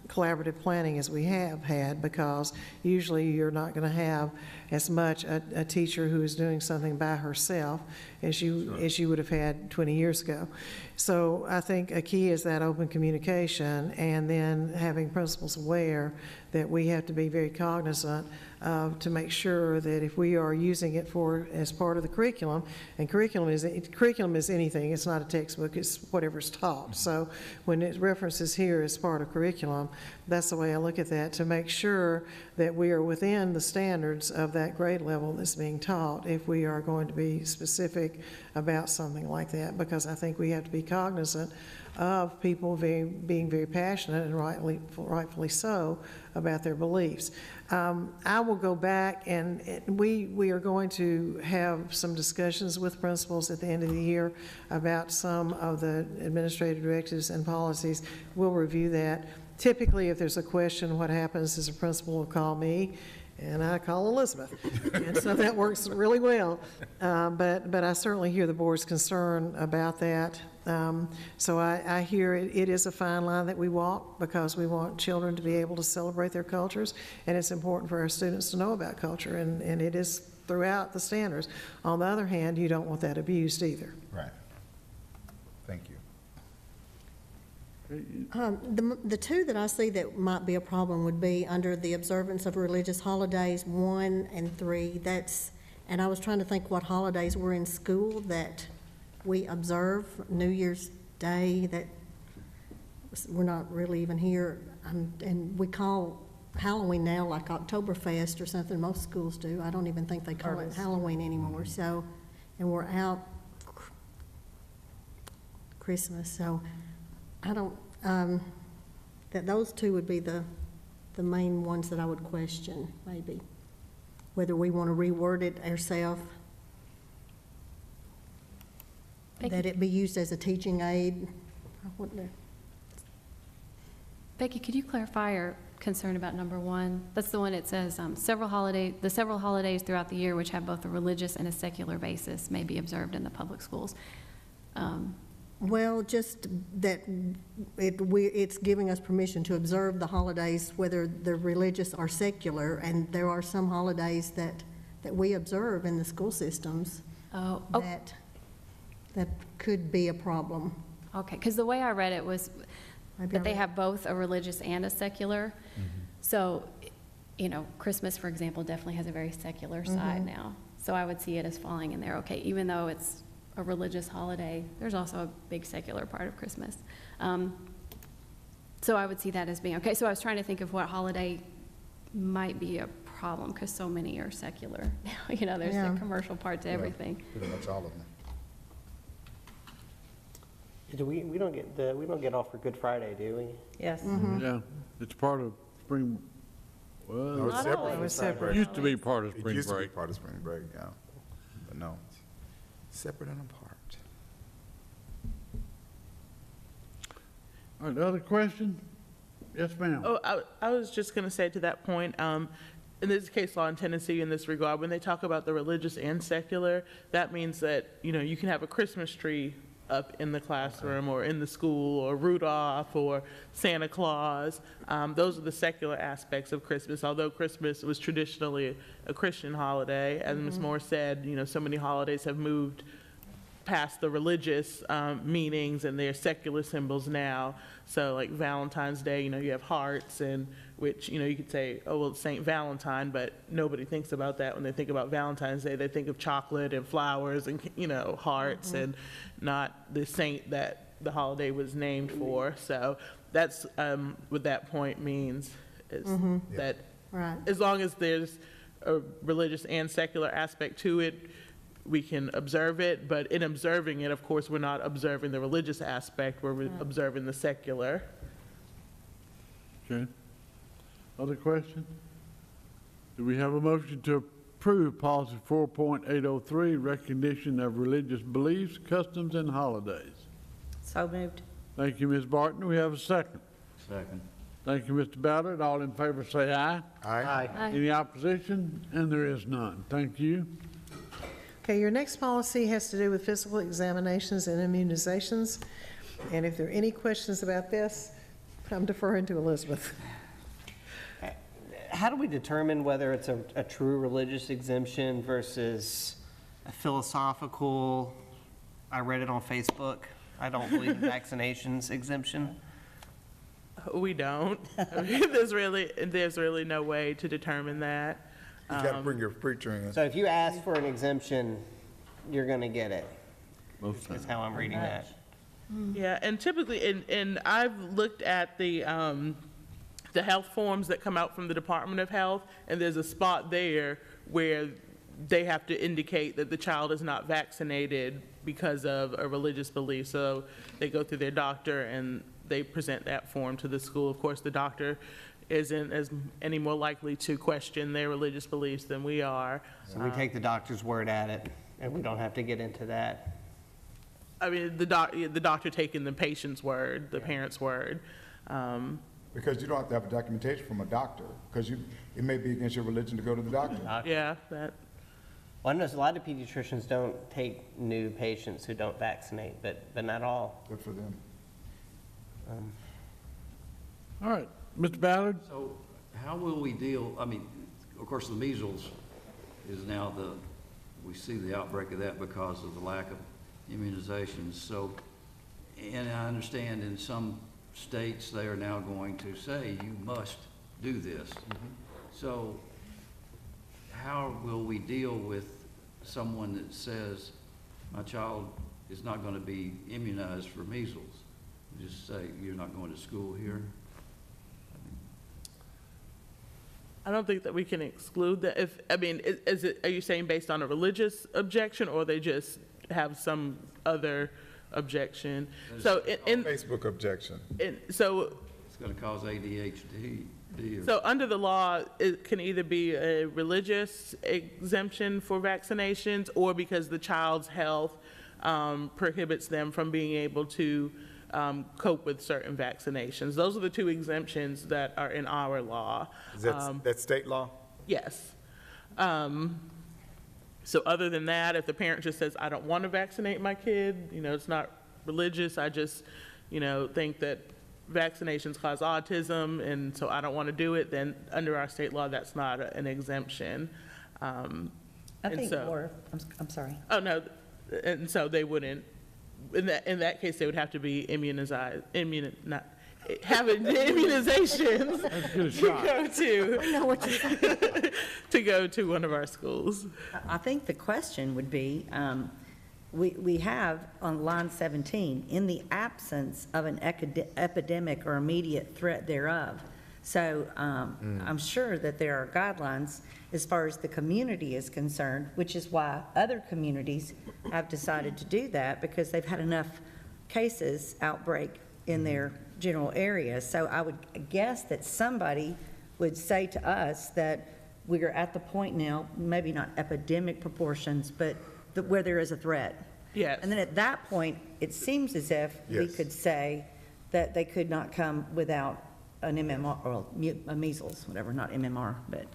collaborative planning as we have had, because usually you're not going to have as much a teacher who is doing something by herself as you would have had 20 years ago. So I think a key is that open communication, and then having principals aware that we have to be very cognizant of, to make sure that if we are using it as part of the curriculum, and curriculum is anything, it's not a textbook, it's whatever's taught. So when it references here as part of curriculum, that's the way I look at that, to make sure that we are within the standards of that grade level that's being taught if we are going to be specific about something like that, because I think we have to be cognizant of people being very passionate, and rightfully so, about their beliefs. I will go back, and we are going to have some discussions with principals at the end of the year about some of the administrative directives and policies. We'll review that. Typically, if there's a question, what happens is a principal will call me, and I call Elizabeth. And so that works really well. But I certainly hear the board's concern about that. So I hear it is a fine line that we walk because we want children to be able to celebrate their cultures, and it's important for our students to know about culture, and it is throughout the standards. On the other hand, you don't want that abused either. Right. Thank you. The two that I see that might be a problem would be under the observance of religious holidays, 1 and 3. And I was trying to think what holidays were in school that we observe. New Year's Day, that we're not really even here. And we call Halloween now like Oktoberfest or something. Most schools do. I don't even think they call it Halloween anymore. So, and we're out Christmas. So I don't, that those two would be the main ones that I would question, maybe. Whether we want to reword it ourselves, that it be used as a teaching aid. Becky, could you clarify your concern about number 1? That's the one that says the several holidays throughout the year which have both a religious and a secular basis may be observed in the public schools. Well, just that it's giving us permission to observe the holidays, whether they're religious or secular, and there are some holidays that we observe in the school systems that could be a problem. Okay, because the way I read it was that they have both a religious and a secular. So, you know, Christmas, for example, definitely has a very secular side now. So I would see it as falling in there. Okay, even though it's a religious holiday, there's also a big secular part of Christmas. So I would see that as being, okay, so I was trying to think of what holiday might be a problem, because so many are secular now. You know, there's a commercial part to everything. Pretty much all of them. We don't get off for Good Friday, do we? Yes. Yeah, it's part of spring, well, No, it's separate. It was separate. it used to be part of It spring used to be break. part of spring break, yeah. But no, separate and apart. All right, other question? Yes, ma'am. Oh, I was just going to say to that point, and there's case law in Tennessee in this regard, when they talk about the religious and secular, that means that, you know, you can have a Christmas tree up in the classroom or in the school, or Rudolph or Santa Claus. Those are the secular aspects of Christmas, although Christmas was traditionally a Christian holiday. As Ms. Moore said, you know, so many holidays have moved past the religious meanings, and they're secular symbols now. So like Valentine's Day, you know, you have hearts, and which, you know, you could say, oh, well, it's St. Valentine, but nobody thinks about that when they think about Valentine's Day. They think of chocolate and flowers and, you know, hearts, and not the saint that the holiday was named for. So that's what that point means, is that as long as there's a religious and secular aspect to it, we can observe it, but in observing it, of course, we're not observing the religious aspect, we're observing the secular. Okay. Other question? Do we have a motion to approve policy 4.803, recognition of religious beliefs, customs, and holidays? So moved. Thank you, Ms. Barton. We have a second. Second. Thank you, Mr. Ballard. All in favor say aye. Aye. Any opposition? And there is none. Thank you. Okay, your next policy has to do with physical examinations and immunizations. And if there are any questions about this, I'm deferring to Elizabeth. How do we determine whether it's a true religious exemption versus a philosophical, I read it on Facebook, I don't believe in vaccinations exemption? We don't. I mean, there's really no way to determine that. You gotta bring your preacher in. So if you ask for an exemption, you're going to get it. Most That's how I'm reading that. Yeah, and typically, and I've looked at the health forms that come out from the Department of Health, and there's a spot there where they have to indicate that the child is not vaccinated because of a religious belief. So they go through their doctor and they present that form to the school. Of course, the doctor isn't any more likely to question their religious beliefs than we are. So we take the doctor's word at it, and we don't have to get into that. I mean, the doctor taking the patient's word, the parent's word. Because you don't have to have a documentation from a doctor, because it may be against your religion to go to the doctor. Yeah, that. Well, I know a lot of pediatricians don't take new patients who don't vaccinate, but not all. Good for them. All right, Mr. Ballard? So how will we deal, I mean, of course, the measles is now we see the outbreak of that because of the lack of immunizations. So, and I understand in some states, they are now going to say, you must do this. So how will we deal with someone that says, my child is not going to be immunized for measles? Just say, you're not going to school here? I don't think that we can exclude that. Are you saying based on a religious objection, or they just have some other objection? So in Facebook objection. So it's going to cause ADHD. So under the law, it can either be a religious exemption for vaccinations, or because the child's health prohibits them from being able to cope with certain vaccinations. Those are the two exemptions that are in our law. Is that state law? Yes. So other than that, if the parent just says, I don't want to vaccinate my kid, it's not religious, I just, think that vaccinations cause autism, and so I don't want to do it, then under our state law, that's not an exemption. I think more, I'm sorry. Oh, no, and so they wouldn't, in that case, they would have to be having immunizations to go to one of our schools. I think the question would be, we have on line 17, in the absence of an epidemic or immediate threat thereof. So I'm sure that there are guidelines as far as the community is concerned, which is why other communities have decided to do that, because they've had enough cases outbreak in their general area. So I would guess that somebody would say to us that we are at the point now, maybe not epidemic proportions, but where there is a threat. Yes. And then at that point, it seems as if we could say that they could not come without an MMR, or a measles, whatever, not MMR, but.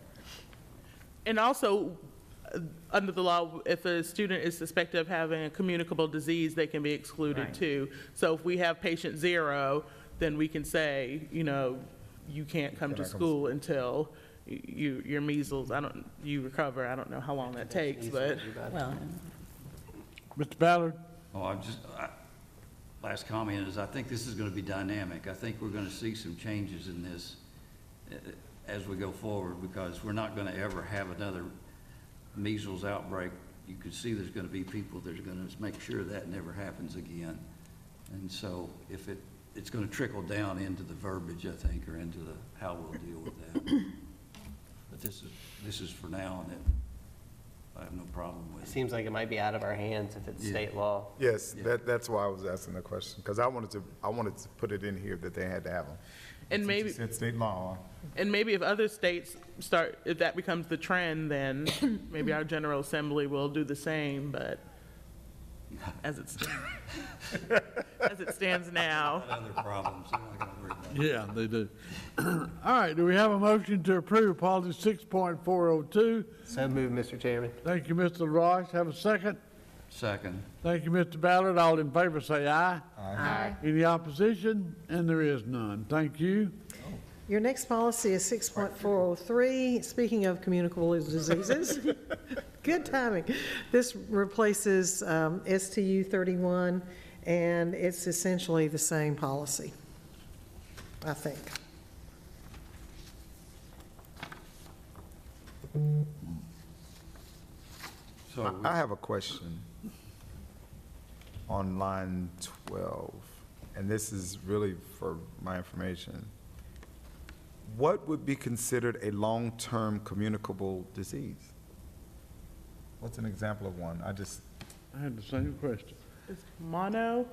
And also, under the law, if a student is suspected of having a communicable disease, they can be excluded too. So if we have patient 0, then we can say, you can't come to school until your measles, you recover. I don't know how long that takes, but. Well. Mr. Ballard? Last comment is, I think this is going to be dynamic. I think we're going to see some changes in this as we go forward, because we're not going to ever have another measles outbreak. You can see there's going to be people that are going to make sure that never happens again. And so if it's going to trickle down into the verbiage, I think, or into how we'll deal with that. But this is for now, and I have no problem with it. It seems like it might be out of our hands if it's state law. Yes, that's why I was asking the question, because I wanted to put it in here that they had to have them. And maybe it's state law. And maybe if other states if that becomes the trend, then maybe our General Assembly will do the same, but as it stands now. Other problems. Yeah, they do. All right, do we have a motion to approve policy 6.402? So moved, Mr. Chairman. Thank you, Mr. Royce. Have a second? Second. Thank you, Mr. Ballard. All in favor say aye. Aye. Any opposition? And there is none. Thank you. Your next policy is 6.403, speaking of communicable diseases. Good timing. This replaces STU 31, and it's essentially the same policy, I think. So I have a question on line 12, and this is really for my information. What would be considered a long-term communicable disease? What's an example of one? I had the same question. Is mono,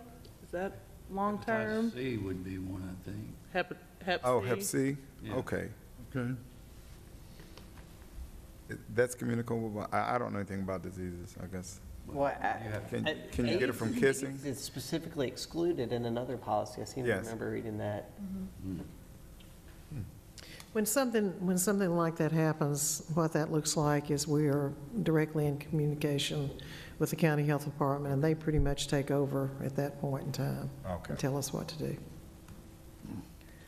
is that long-term? Hepatitis C would be one, I think. Hep C? Oh, Hep C? Yeah. Okay. Okay. That's communicable. I don't know anything about diseases, I guess. Well, Can you get it from kissing? It's specifically excluded in another policy. I seem to Yes. remember reading that. When something like that happens, what that looks like is we are directly in communication with the county health department, and they pretty much take over at that point in time. Okay. And tell us what to do.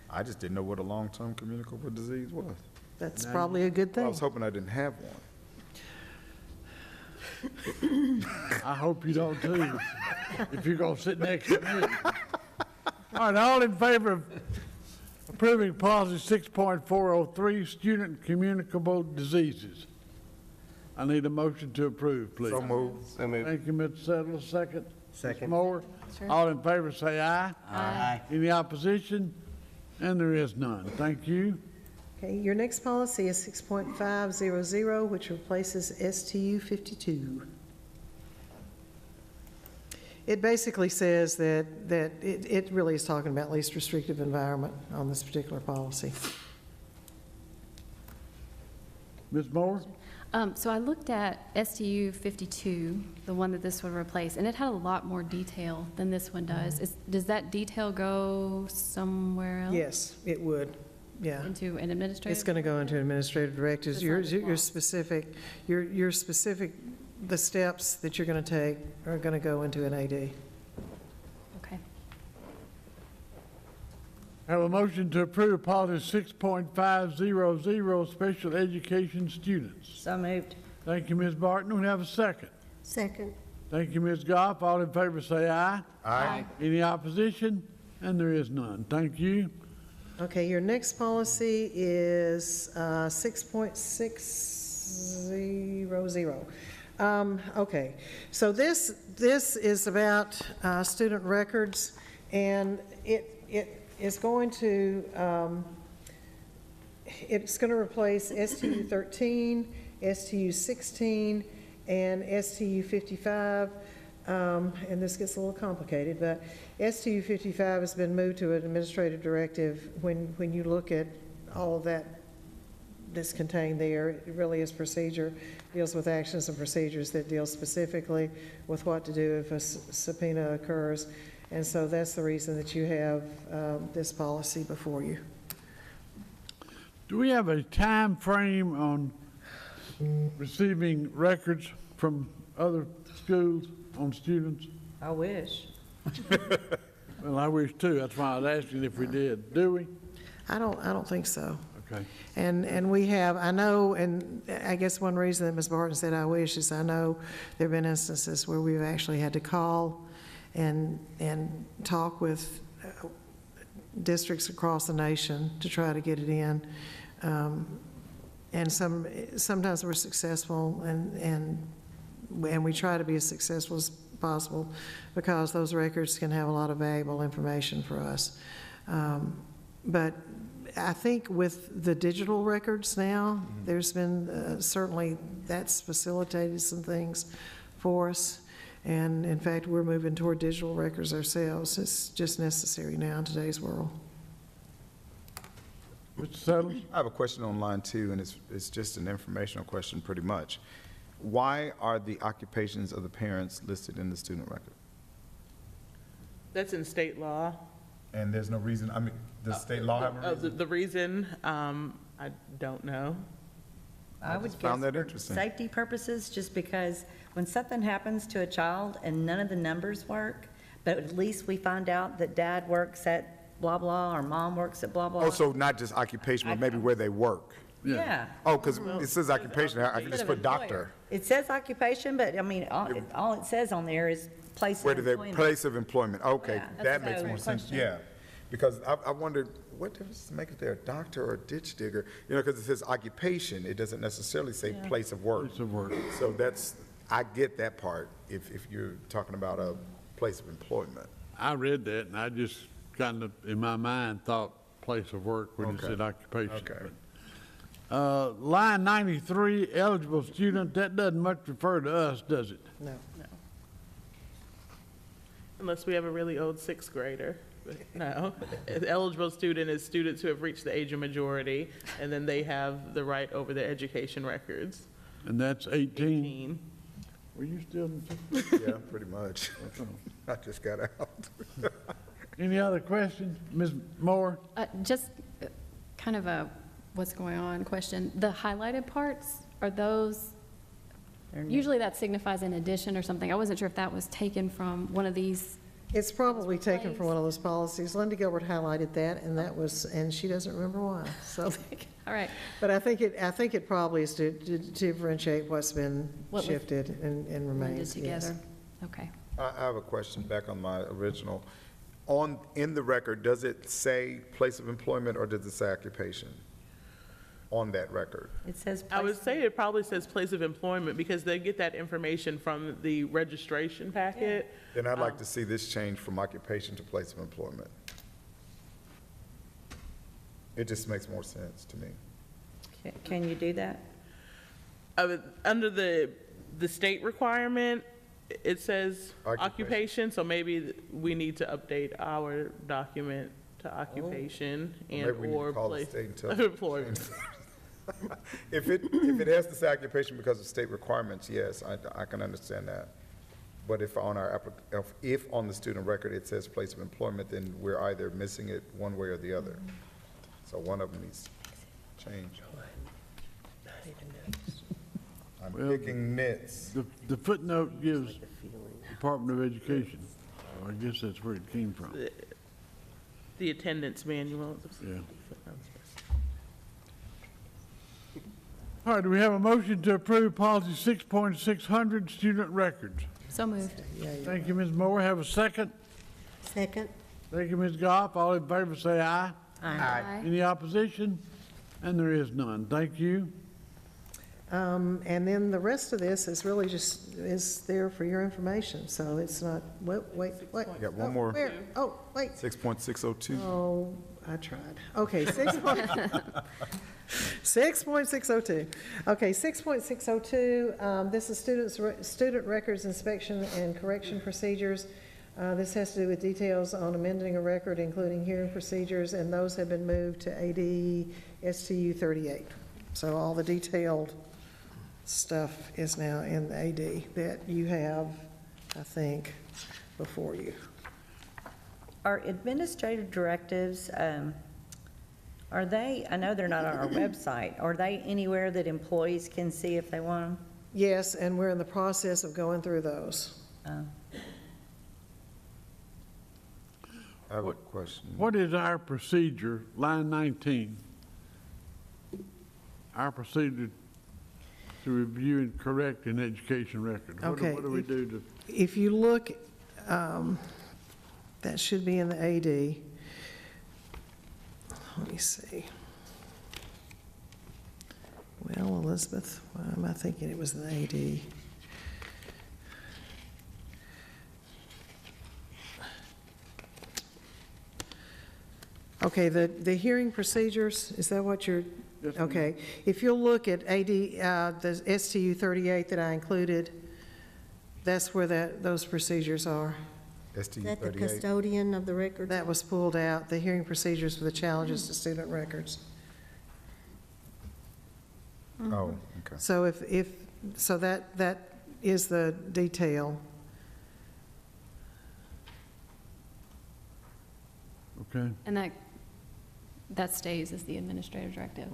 I just didn't know what a long-term communicable disease was. That's probably a good I thing. was hoping I didn't have one. I hope you don't too, if you're gonna sit next to me. All right, all in favor of approving policy 6.403, student communicable diseases? I need a motion to approve, please. So moved. So moved. Thank you, Mr. Settle. Second. Second. Ms. Moore. All in favor say aye. Aye. Any opposition? And there is none. Thank you. Okay, your next policy is 6.500, which replaces STU 52. It basically says that it really is talking about least restrictive environment on this particular policy. Ms. Moore? So I looked at STU 52, the one that this would replace, and it had a lot more detail than this one does. Does that detail go somewhere else? Yes, it would, yeah. Into an administrative? It's going to go into administrative directives. Just like the Your specific, the steps that you're going to take are going to go into an AD. Okay. Have a motion to approve policy 6.500, special education students. So moved. Thank you, Ms. Barton. We have a second. Second. Thank you, Ms. Goff. All in favor say aye. Aye. Any opposition? And there is none. Thank you. Okay, your next policy is 6.600. Okay, so this is about student records, and it is going to, it's going to replace STU 13, STU 16, and STU 55. And this gets a little complicated, but STU 55 has been moved to an administrative directive. When you look at all of that that's contained there, it really is procedure, deals with actions and procedures that deal specifically with what to do if a subpoena occurs. And so that's the reason that you have this policy before you. Do we have a time frame on receiving records from other schools on students? I wish. Well, I wish too. That's why I was asking if we did. Do we? I don't think so. Okay. And we have, I know, and I guess one reason that Ms. Barton said I wish is I know there have been instances where we've actually had to call and talk with districts across the nation to try to get it in. And sometimes we're successful, and we try to be as successful as possible because those records can have a lot of valuable information for us. But I think with the digital records now, there's been certainly that's facilitated some things for us. And in fact, we're moving toward digital records ourselves. It's just necessary now in today's world. Mr. Settle? I have a question on line 2, and it's just an informational question pretty much. Why are the occupations of the parents listed in the student record? That's in state law. And there's no reason, I mean, does state law have a reason? The reason, I don't know. I would just found guess that for interesting. safety purposes, just because when something happens to a child and none of the numbers work, but at least we find out that dad works at blah, blah, or mom works at blah, blah. Also, not just occupation, but maybe where they work. Yeah. Oh, because it says occupation, I can just put doctor. It says occupation, but I mean, all it says on there is place of Where do they, employment. place of employment, okay, Yeah, that that's makes a more sense, question. yeah. Because I wondered, what difference does it make if they're a doctor or a ditch digger? You know, because it says occupation, it doesn't necessarily say place of work. Place of work. So that's, I get that part, if you're talking about a place of employment. I read that, and I just kind of, in my mind, thought place of work when it Okay. said occupation. Okay. But, line 93, eligible student, that doesn't much refer to us, does it? No. Unless we have a really old sixth grader. But no, an eligible student is students who have reached the age of majority, and then they have the right over their education records. And that's 18? Were you still in sixth grade? Yeah, pretty much. I just got out. Any other questions? Ms. Moore? Just kind of a what's going on question. The highlighted parts, are those, usually that signifies an addition or something. I wasn't sure if that was taken from one of these. It's probably taken from one of those policies. Linda Gilbert highlighted that, and that was, and she doesn't remember why, so. All right. But I think it probably is to differentiate what's been What was shifted and Blended remains, yes. together. Okay. I have a question back on my original. In the record, does it say place of employment or does it say occupation on that record? It says. I would say it probably says place of employment because they get that information from the registration packet. Then I'd like to see this change from occupation to place of employment. It just makes more sense to me. Can you do that? Under the state requirement, it says Occupation. occupation, so maybe we need to update our document to occupation Maybe and we need to or call the place state and tell of them. employment. If it has to say occupation because of state requirements, yes, I can understand that. But if on the student record it says place of employment, then we're either missing it one way or the other. So one of them needs to change. I'm picking nits. The footnote gives Department of Education. So I guess that's where it came from. The attendance manual. Yeah. All right, do we have a motion to approve policy 6.600, student records? So moved. Thank you, Ms. Moore. Have a second? Second. Thank you, Ms. Goff. All in favor say aye. Aye. Any opposition? And there is none. Thank you. And then the rest of this is really just, is there for your information, so it's not, wait. I got one more. Where? Oh, wait. 6.602. Oh, I tried. Okay, 6.602. Okay, 6.602, this is student records inspection and correction procedures. This has to do with details on amending a record, including hearing procedures, and those have been moved to AD STU 38. So all the detailed stuff is now in the AD that you have, I think, before you. Are administrative directives, are they, I know they're not on our website, are they anywhere that employees can see if they want them? Yes, and we're in the process of going through those. I have a question. What is our procedure, line 19? Our procedure to review and correct an education record. Okay. What do we do to? If you look, that should be in the AD. Let me see. Well, Elizabeth, why am I thinking it was in the AD? Okay, the hearing procedures, is that what you're? Yes, ma'am. Okay. If you'll look at AD, the STU 38 that I included, that's where those procedures are. STU Is that the 38. custodian of the records? That was pulled out, the hearing procedures for the challenges to student records. Oh, okay. So so that is the detail. Okay. And that stays as the administrative directive.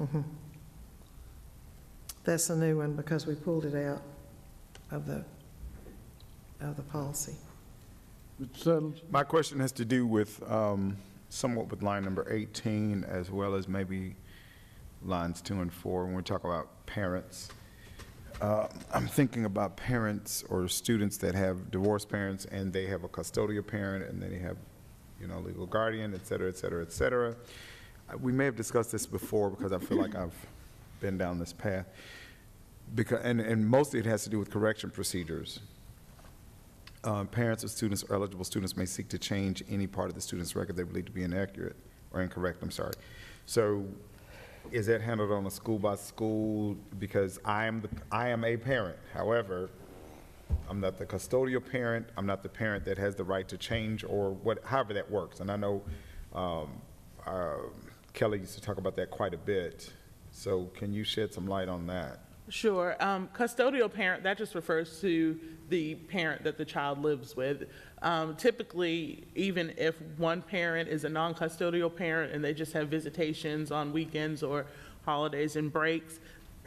That's a new one because we pulled it out of the policy. It's settled. My question has to do with somewhat with line number 18 as well as maybe lines 2 and 4 when we talk about parents. I'm thinking about parents or students that have divorced parents and they have a custodial parent and then they have, legal guardian, et cetera, et cetera, et cetera. We may have discussed this before because I feel like I've been down this path. And mostly it has to do with correction procedures. Parents of students or eligible students may seek to change any part of the student's record they believe to be inaccurate or incorrect, I'm sorry. So is that handled on a school by school? Because I am a parent. However, I'm not the custodial parent. I'm not the parent that has the right to change or however that works. And I know Kelly used to talk about that quite a bit. So can you shed some light on that? Sure. Custodial parent, that just refers to the parent that the child lives with. Typically, even if one parent is a non-custodial parent and they just have visitations on weekends or holidays and breaks,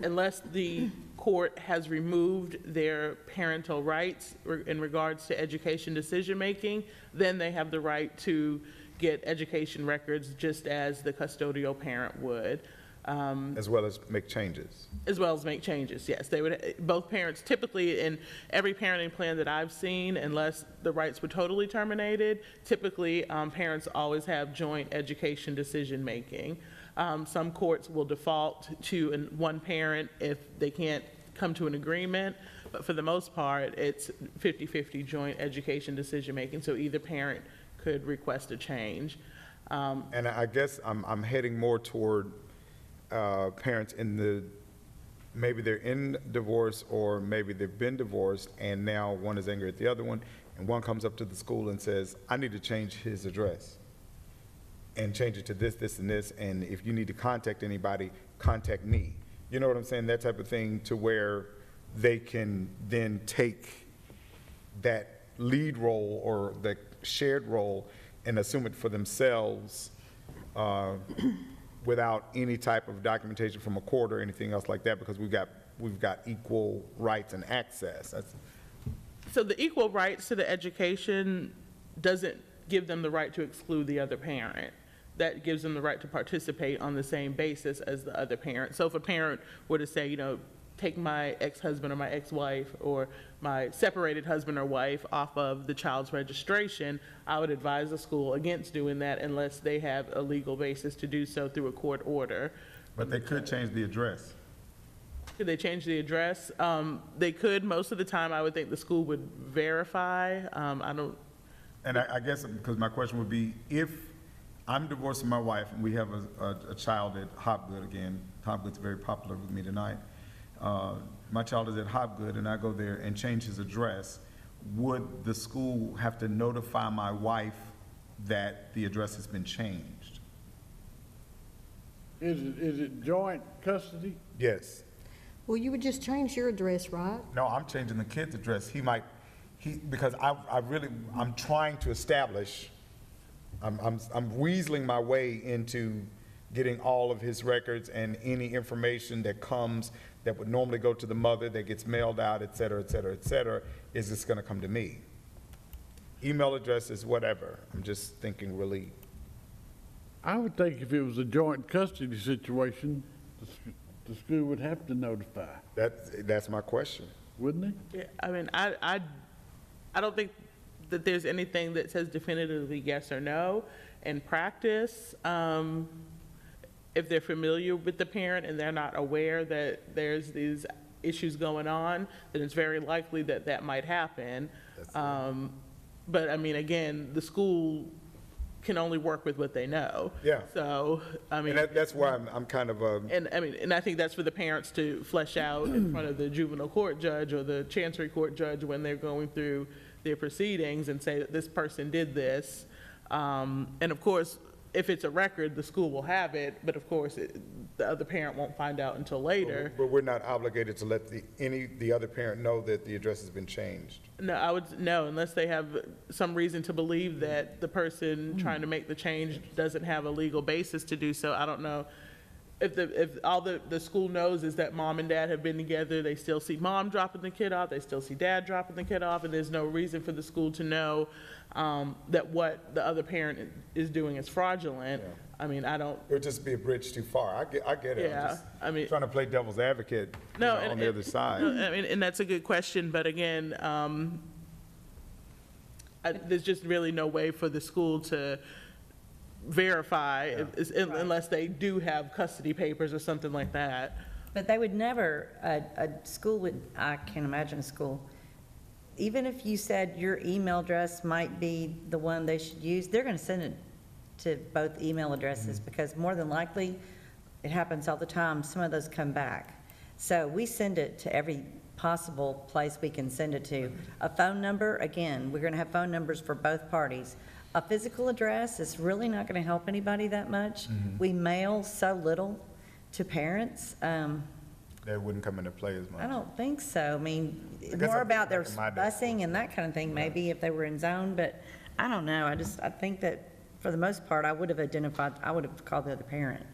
unless the court has removed their parental rights in regards to education decision-making, then they have the right to get education records just as the custodial parent would. As well as make changes. As well as make changes, yes. They would, both parents, typically in every parenting plan that I've seen, unless the rights were totally terminated, typically parents always have joint education decision-making. Some courts will default to one parent if they can't come to an agreement, but for the most part, it's 50-50 joint education decision-making, so either parent could request a change. And I guess I'm heading more toward parents in the, maybe they're in divorce or maybe they've been divorced and now one is angry at the other one, and one comes up to the school and says, I need to change his address and change it to this, this, and this, and if you need to contact anybody, contact me. You know what I'm saying? That type of thing, to where they can then take that lead role or the shared role and assume it for themselves without any type of documentation from a court or anything else like that, because we've got equal rights and access. So the equal rights to the education doesn't give them the right to exclude the other parent. That gives them the right to participate on the same basis as the other parent. So if a parent were to say, you know, take my ex-husband or my ex-wife or my separated husband or wife off of the child's registration, I would advise the school against doing that unless they have a legal basis to do so through a court order. But they could change the address. Could they change the address? They could. Most of the time, I would think the school would verify. I don't. And I guess, because my question would be, if I'm divorcing my wife and we have a child at Hopgood again, Hopgood's very popular with me tonight. My child is at Hopgood and I go there and change his address, would the school have to notify my wife that the address has been changed? Is it joint custody? Yes. Well, you would just change your address, right? No, I'm changing the kid's address. Because I'm trying to establish, I'm weaseling my way into getting all of his records and any information that comes that would normally go to the mother, that gets mailed out, et cetera, et cetera, et cetera, is just gonna come to me. Email addresses, whatever. I'm just thinking really. I would think if it was a joint custody situation, the school would have to notify. That's my question. Wouldn't they? Yeah, I mean, I don't think that there's anything that says definitively yes or no. In practice, if they're familiar with the parent and they're not aware that there's these issues going on, then it's very likely that that might happen. But I mean, again, the school can only work with what they know. Yeah. So, I mean. And that's why I'm kind of And I mean, and I think that's for the parents to flesh out in front of the juvenile court judge or the chancery court judge when they're going through their proceedings and say that this person did this. And of course, if it's a record, the school will have it, but of course, the other parent won't find out until later. But we're not obligated to let the other parent know that the address has been changed. No, unless they have some reason to believe that the person trying to make the change doesn't have a legal basis to do so. I don't know. If all the school knows is that mom and dad have been together, they still see mom dropping the kid off, they still see dad dropping the kid off, and there's no reason for the school to know that what the other parent is doing is fraudulent. Yeah. I mean, I don't. It would just be a bridge too far. I get it. Yeah, I mean, trying to play devil's advocate on the other side. I mean, and that's a good question, but again, there's just really no way for the school to verify unless they do have custody papers or something like that. But they would never, a school would, I can't imagine a school, even if you said your email address might be the one they should use, they're going to send it to both email addresses because more than likely, it happens all the time, some of those come back. So we send it to every possible place we can send it to. A phone number, again, we're going to have phone numbers for both parties. A physical address is really not going to help anybody that much. We mail so little to parents. That wouldn't come into play as much. I don't think so. I mean, more about their busing and that kind of thing, maybe if they were in zone, but I don't know. I think that for the most part, I would have called the other parent.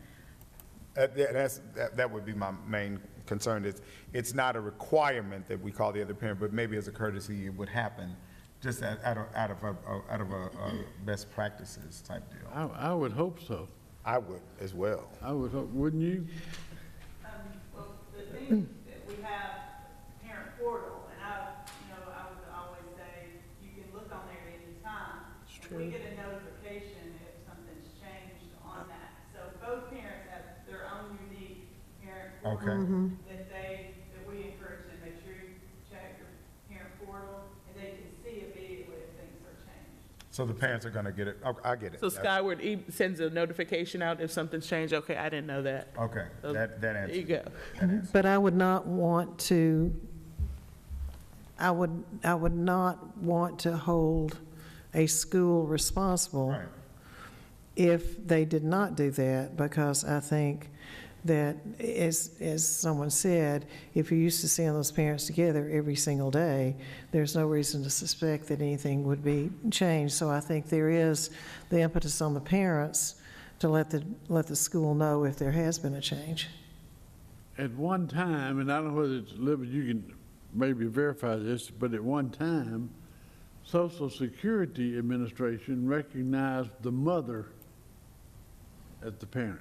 That would be my main concern. It's not a requirement that we call the other parent, but maybe as a courtesy, it would happen, just out of a best practices type deal. I would hope so. I would as well. I would hope, wouldn't you? Well, the thing that we have parent portal, and I would always say, you can look on there at any time. We get a notification if something's changed on that. So both parents have their own unique parent portal that we encourage them, make sure you check your parent portal, and they can see immediately if things are changed. So the parents are gonna get it, okay, I get it. So Skyward sends a notification out if something's changed. Okay, I didn't know that. Okay, So that answers. There you go. But I would not want to, I would not want to hold a school responsible Right. if they did not do that, because I think that, as someone said, if you're used to seeing those parents together every single day, there's no reason to suspect that anything would be changed. So I think there is the impetus on the parents to let the school know if there has been a change. At one time, and I don't know whether it's, Libby, you can maybe verify this, but at one time, Social Security Administration recognized the mother as the parent.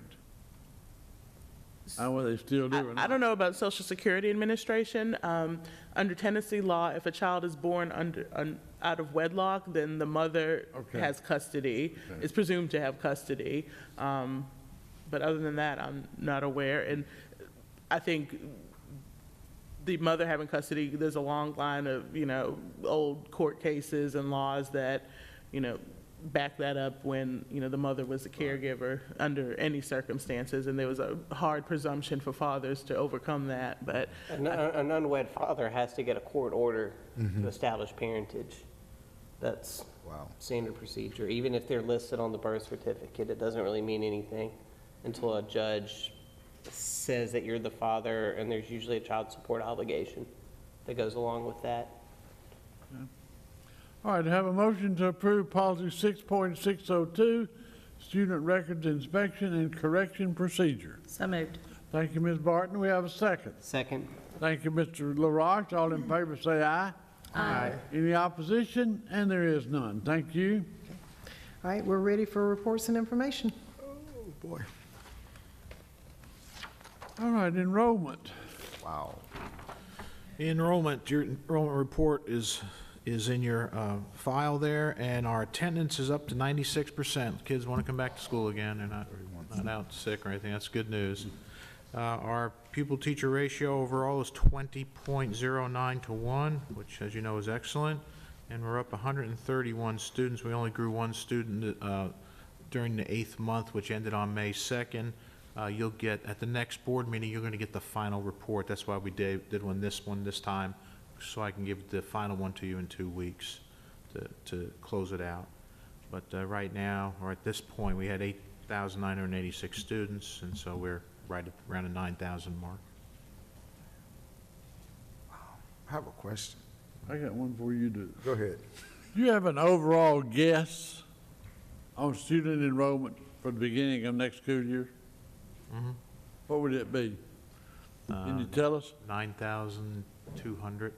I don't know whether they still do or not. I don't know about Social Security Administration. Under Tennessee law, if a child is born out of wedlock, then the mother has custody, is presumed to have custody. But other than that, I'm not aware. And I think the mother having custody, there's a long line of, old court cases and laws that, back that up when, the mother was a caregiver under any circumstances, and there was a hard presumption for fathers to overcome that, but. An unwed father has to get a court order to establish parentage. That's standard procedure. Even if they're listed on the birth certificate, it doesn't really mean anything until a judge says that you're the father, and there's usually a child support obligation that goes along with that. All right, I have a motion to approve policy 6.602, student records inspection and correction procedure. So moved. Thank you, Ms. Barton. We have a second. Second. Thank you, Mr. LaRoche. All in favor say aye. Aye. Any opposition? And there is none. Thank you. All right, we're ready for reports and information. Oh, boy. All right, enrollment. Wow. Enrollment, your enrollment report is in your file there, and our attendance is up to 96%. Kids want to come back to school again. They're not out sick or anything. That's good news. Our pupil-teacher ratio overall is 20.09 to 1, which, as you know, is excellent. And we're up 131 students. We only grew one student during the 8th month, which ended on May 2nd. You'll get, at the next board meeting, you're going to get the final report. That's why we did one this time, so I can give the final one to you in 2 weeks to close it out. But right now, or at this point, we had 8,986 students, and so we're right around the 9,000 mark. I have a question. I got one for you to. Go ahead. Do you have an overall guess on student enrollment for the beginning of next school year? What would it be? Can you tell us? 9,200.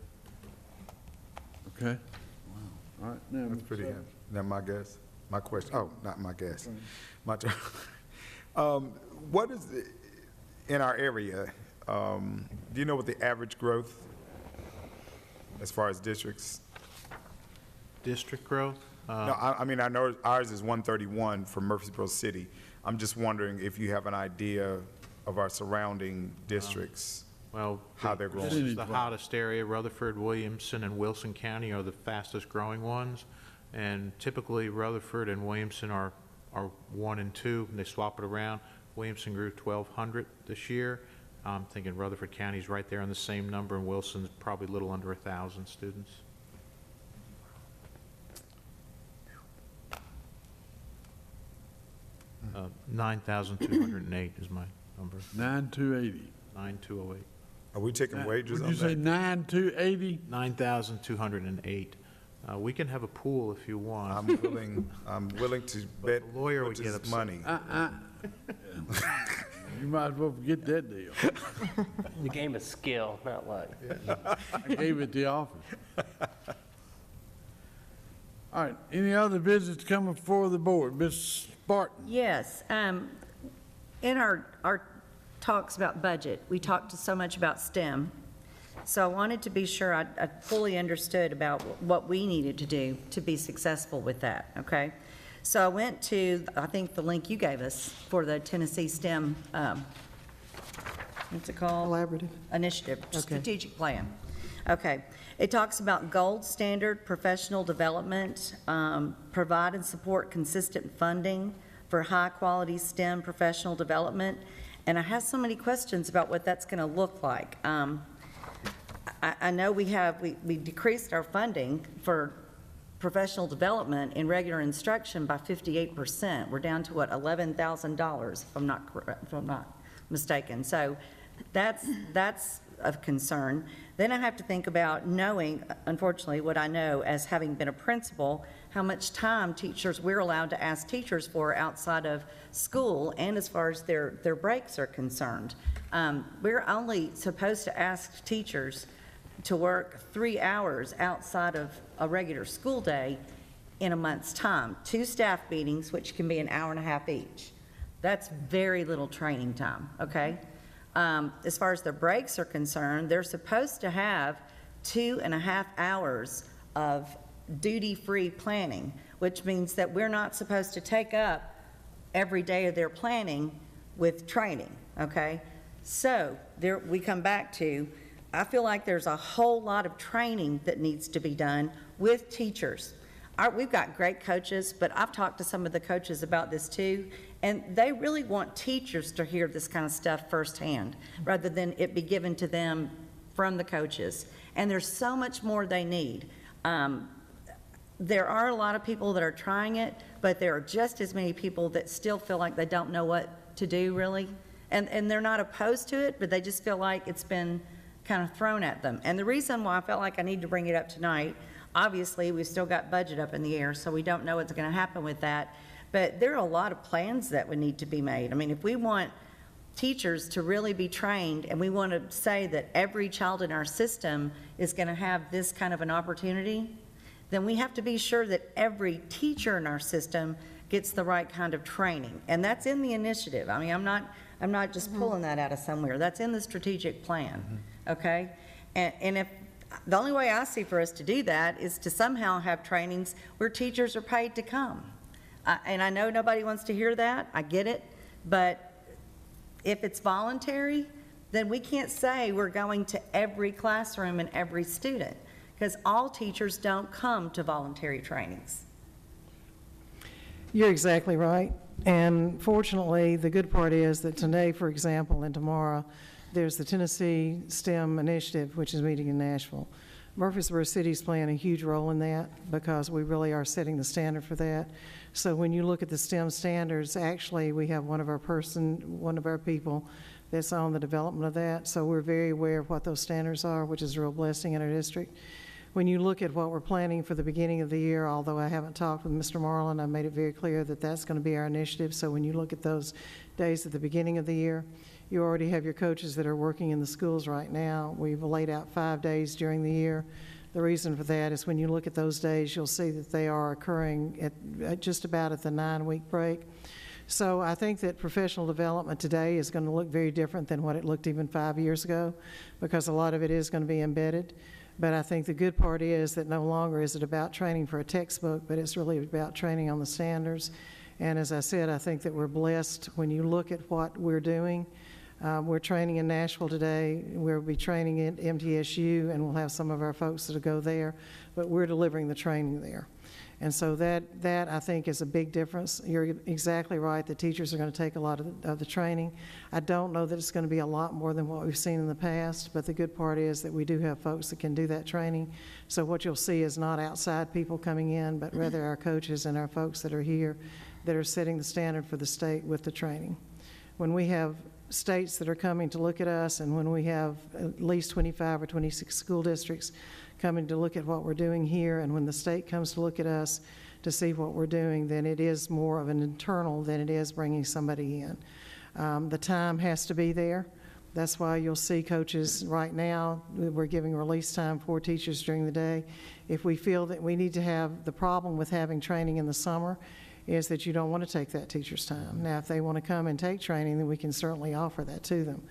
Okay. Wow. All right. Now, That's pretty good. Now my guess, my question, oh, not my guess, my turn. What is, in our area, do you know what the average growth as far as districts? District growth? No, I mean, I know ours is 131 for Murfreesboro City. I'm just wondering if you have an idea of our surrounding districts, Well, how they're growing. this is the hottest area. Rutherford, Williamson, and Wilson County are the fastest growing ones. And typically Rutherford and Williamson are 1 and 2, and they swap it around. Williamson grew 1,200 this year. I'm thinking Rutherford County's right there on the same number, and Wilson's probably a little under 1,000 students. Uh, 9,208 is my number. 9,280. 9,208. Are we taking wages on Would you say that? 9,280? 9,208. We can have a pool if you want. I'm willing to bet the lawyer would much get is upset. money. You might as well forget that deal. The game of skill, not luck. I gave it the office. All right, any other business coming before the board? Ms. Spartan? Yes, in our talks about budget, we talked so much about STEM. So I wanted to be sure I fully understood about what we needed to do to be successful with that, okay? So I went to, I think, the link you gave us for the Tennessee STEM, what's it called? Collaborative. Initiative, Okay. strategic plan. Okay. It talks about gold standard professional development, provide and support consistent funding for high-quality STEM professional development. And I have so many questions about what that's going to look like. I know we decreased our funding for professional development in regular instruction by 58%. We're down to, what, $11,000, if I'm not mistaken. So that's of concern. Then I have to think about knowing, unfortunately, what I know as having been a principal, how much time we're allowed to ask teachers for outside of school and as far as their breaks are concerned. We're only supposed to ask teachers to work 3 hours outside of a regular school day in a month's time. 2 staff meetings, which can be an hour and a half each. That's very little training time, okay? As far as their breaks are concerned, they're supposed to have 2.5 hours of duty-free planning, which means that we're not supposed to take up every day of their planning with training, okay? So there we come back to, I feel like there's a whole lot of training that needs to be done with teachers. We've got great coaches, but I've talked to some of the coaches about this too, and they really want teachers to hear this kind of stuff firsthand, rather than it be given to them from the coaches. And there's so much more they need. There are a lot of people that are trying it, but there are just as many people that still feel like they don't know what to do, really. And they're not opposed to it, but they just feel like it's been kind of thrown at them. And the reason why I felt like I need to bring it up tonight, obviously, we've still got budget up in the air, so we don't know what's going to happen with that. But there are a lot of plans that would need to be made. I mean, if we want teachers to really be trained, and we want to say that every child in our system is going to have this kind of an opportunity, then we have to be sure that every teacher in our system gets the right kind of training. And that's in the initiative. I mean, I'm not just pulling that out of somewhere. That's in the strategic plan, okay? And if the only way I see for us to do that is to somehow have trainings where teachers are paid to come. And I know nobody wants to hear that. I get it. But if it's voluntary, then we can't say we're going to every classroom and every student, because all teachers don't come to voluntary trainings. You're exactly right. And fortunately, the good part is that today, for example, and tomorrow, there's the Tennessee STEM Initiative, which is meeting in Nashville. Murfreesboro City is playing a huge role in that because we really are setting the standard for that. So when you look at the STEM standards, actually, we have one of our people that's on the development of that. So we're very aware of what those standards are, which is a real blessing in our district. When you look at what we're planning for the beginning of the year, although I haven't talked with Mr. Marlin, I made it very clear that that's going to be our initiative. So when you look at those days at the beginning of the year, you already have your coaches that are working in the schools right now. We've laid out 5 days during the year. The reason for that is when you look at those days, you'll see that they are occurring at just about at the 9-week break. So I think that professional development today is going to look very different than what it looked even 5 years ago, because a lot of it is going to be embedded. But I think the good part is that no longer is it about training for a textbook, but it's really about training on the standards. And as I said, I think that we're blessed when you look at what we're doing. We're training in Nashville today. We'll be training at MTSU, and we'll have some of our folks that'll go there, but we're delivering the training there. And so that I think is a big difference. You're exactly right. The teachers are going to take a lot of the training. I don't know that it's going to be a lot more than what we've seen in the past, but the good part is that we do have folks that can do that training. So what you'll see is not outside people coming in, but rather our coaches and our folks that are here that are setting the standard for the state with the training. When we have states that are coming to look at us, and when we have at least 25 or 26 school districts coming to look at what we're doing here, and when the state comes to look at us to see what we're doing, then it is more of an internal than it is bringing somebody in. The time has to be there. That's why you'll see coaches right now, we're giving release time for teachers during the day. If we feel that we need to have, the problem with having training in the summer is that you don't want to take that teacher's time. Now, if they want to come and take training, then we can certainly offer that to them.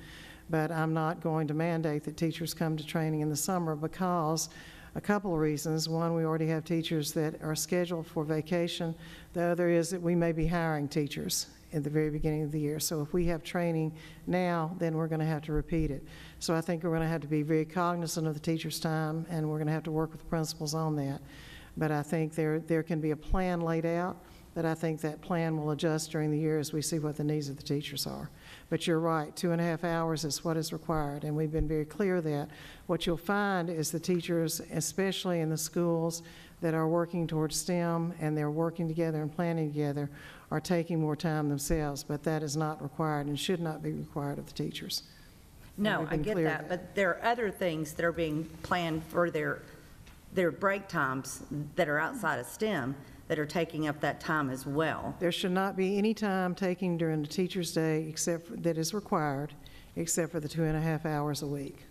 But I'm not going to mandate that teachers come to training in the summer because a couple of reasons. One, we already have teachers that are scheduled for vacation. The other is that we may be hiring teachers at the very beginning of the year. So if we have training now, then we're going to have to repeat it. So I think we're going to have to be very cognizant of the teacher's time, and we're going to have to work with the principals on that. But I think there can be a plan laid out, but I think that plan will adjust during the year as we see what the needs of the teachers are. But you're right, 2.5 hours is what is required, and we've been very clear that what you'll find is the teachers, especially in the schools that are working towards STEM and they're working together and planning together, are taking more time themselves, but that is not required and should not be required of the teachers. No, I get that, but there are other things that are being planned for their break times that are outside of STEM that are taking up that time as well. There should not be any time taken during the teacher's day that is required, except for the 2.5 hours a week.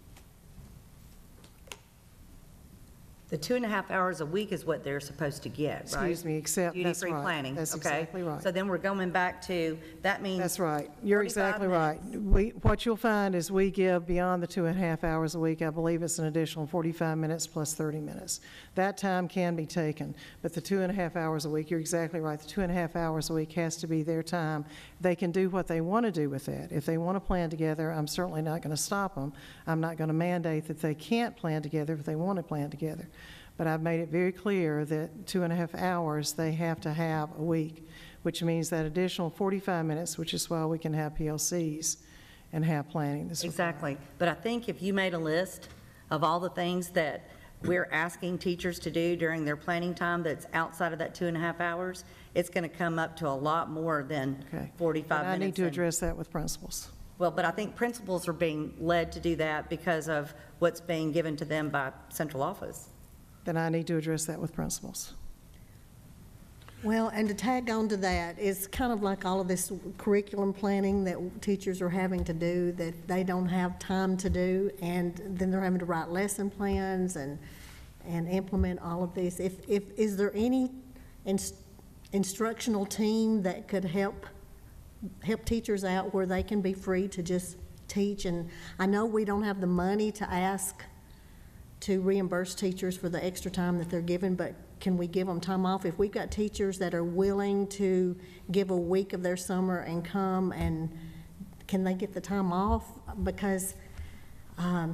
The 2.5 hours a week is what they're supposed to get, right? Excuse me, except, that's Duty-free right. planning, That's okay? exactly right. So then we're going back to, that means. That's right. You're 45 exactly right. What you'll find is we give beyond the 2.5 hours a week, I believe it's an additional 45 minutes plus 30 minutes. That time can be taken, but the 2.5 hours a week, you're exactly right. The 2.5 hours a week has to be their time. They can do what they want to do with that. If they want to plan together, I'm certainly not going to stop them. I'm not going to mandate that they can't plan together if they want to plan together. But I've made it very clear that 2.5 hours they have to have a week, which means that additional 45 minutes, which is why we can have PLCs and have planning. Exactly. But I think if you made a list of all the things that we're asking teachers to do during their planning time that's outside of that 2.5 hours, it's going to come up to a lot more than 45 minutes. I need to address that with principals. Well, but I think principals are being led to do that because of what's being given to them by central office. Then I need to address that with principals. Well, and to tag on to that, it's kind of like all of this curriculum planning that teachers are having to do that they don't have time to do, and then they're having to write lesson plans and implement all of this. Is there any instructional team that could help teachers out where they can be free to just teach? And I know we don't have the money to ask to reimburse teachers for the extra time that they're given, but can we give them time off? If we've got teachers that are willing to give a week of their summer and come, and can they get the time off? Because I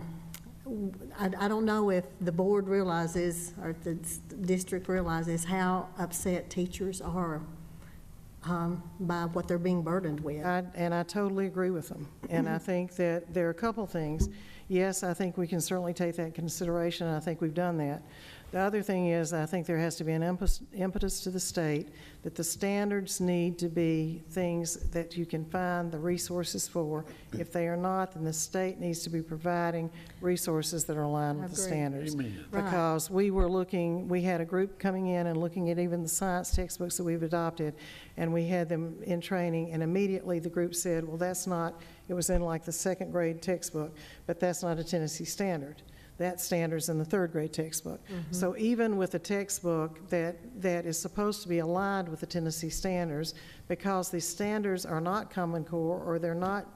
don't know if the board realizes, or the district realizes, how upset teachers are by what they're being burdened with. And I totally agree with them. And I think that there are a couple things. Yes, I think we can certainly take that into consideration, and I think we've done that. The other thing is, I think there has to be an impetus to the state that the standards need to be things that you can find the resources for. If they are not, then the state needs to be providing resources that are aligned with the standards. Amen. Because we had a group coming in and looking at even the science textbooks that we've adopted, and we had them in training, and immediately the group said, well, that's not, it was in like the 2nd grade textbook, but that's not a Tennessee standard. That standard's in the 3rd grade textbook. So even with a textbook that is supposed to be aligned with the Tennessee standards, because the standards are not Common Core or they're not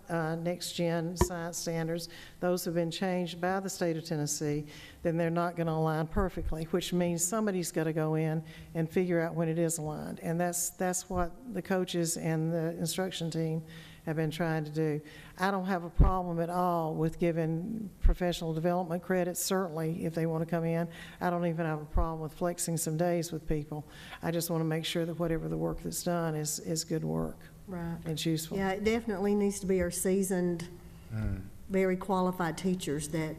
next-gen science standards, those have been changed by the state of Tennessee, then they're not going to align perfectly, which means somebody's got to go in and figure out when it is aligned. And that's what the coaches and the instruction team have been trying to do. I don't have a problem at all with giving professional development credits, certainly, if they want to come in. I don't even have a problem with flexing some days with people. I just want to make sure that whatever the work that's done is good work. Right. And useful. Yeah, it definitely needs to be our seasoned, very qualified teachers that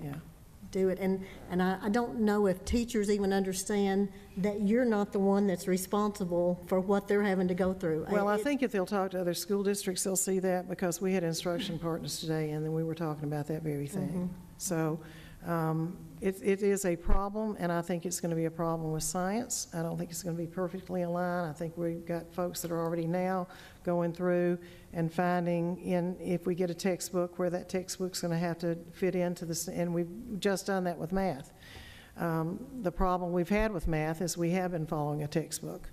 do it. And I don't know if teachers even understand that you're not the one that's responsible for what they're having to go through. Well, I think if they'll talk to other school districts, they'll see that, because we had instruction partners today, and then we were talking about that very thing. So It is a problem, and I think it's going to be a problem with science. I don't think it's going to be perfectly aligned. I think we've got folks that are already now going through and finding if we get a textbook, where that textbook's going to have to fit into this, and we've just done that with math. The problem we've had with math is we have been following a textbook,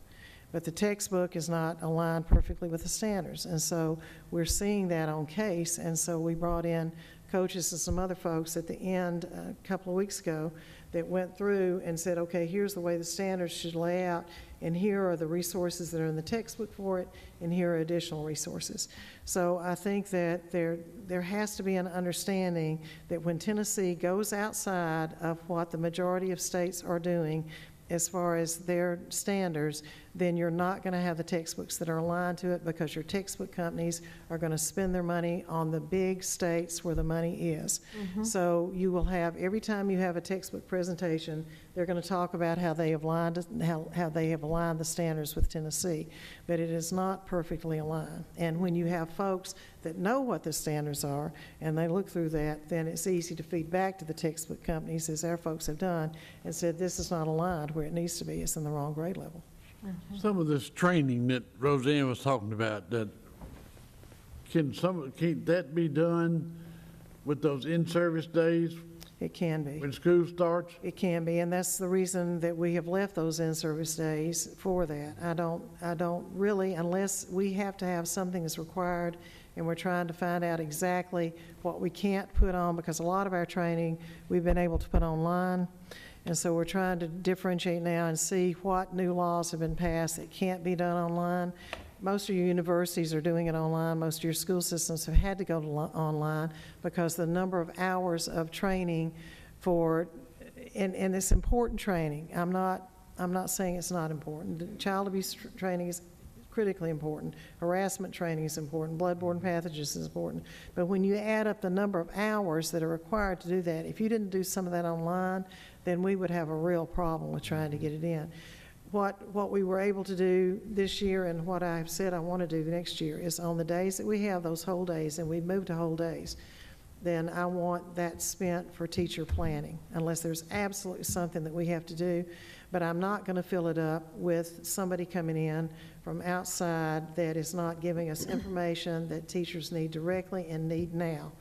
but the textbook is not aligned perfectly with the standards, and so we're seeing that on case, and so we brought in coaches and some other folks at the end a couple of weeks ago that went through and said, okay, here's the way the standards should lay out, and here are the resources that are in the textbook for it, and here are additional resources. So I think that there has to be an understanding that when Tennessee goes outside of what the majority of states are doing as far as their standards, then you're not going to have the textbooks that are aligned to it, because your textbook companies are going to spend their money on the big states where the money is. So you will have, every time you have a textbook presentation, they're going to talk about how they have aligned the standards with Tennessee, but it is not perfectly aligned. And when you have folks that know what the standards are and they look through that, then it's easy to feed back to the textbook companies, as our folks have done, and said this is not aligned where it needs to be. It's in the wrong grade level. Some of this training that Roseanne was talking about, can that be done with those in-service days? It can be. When school starts? It can be, and that's the reason that we have left those in-service days for that. I don't really, unless we have to have something that's required, and we're trying to find out exactly what we can't put on, because a lot of our training we've been able to put online. And so we're trying to differentiate now and see what new laws have been passed that can't be done online. Most of your universities are doing it online. Most of your school systems have had to go to online because the number of hours of training for, and it's important training. I'm not saying it's not important. Child abuse training is critically important. Harassment training is important. Bloodborne pathogens is important. But when you add up the number of hours that are required to do that, if you didn't do some of that online, then we would have a real problem with trying to get it in. What we were able to do this year, and what I've said I want to do the next year, is on the days that we have those whole days, and we've moved to whole days, then I want that spent for teacher planning, unless there's absolutely something that we have to do. But I'm not going to fill it up with somebody coming in from outside that is not giving us information that teachers need directly and need now.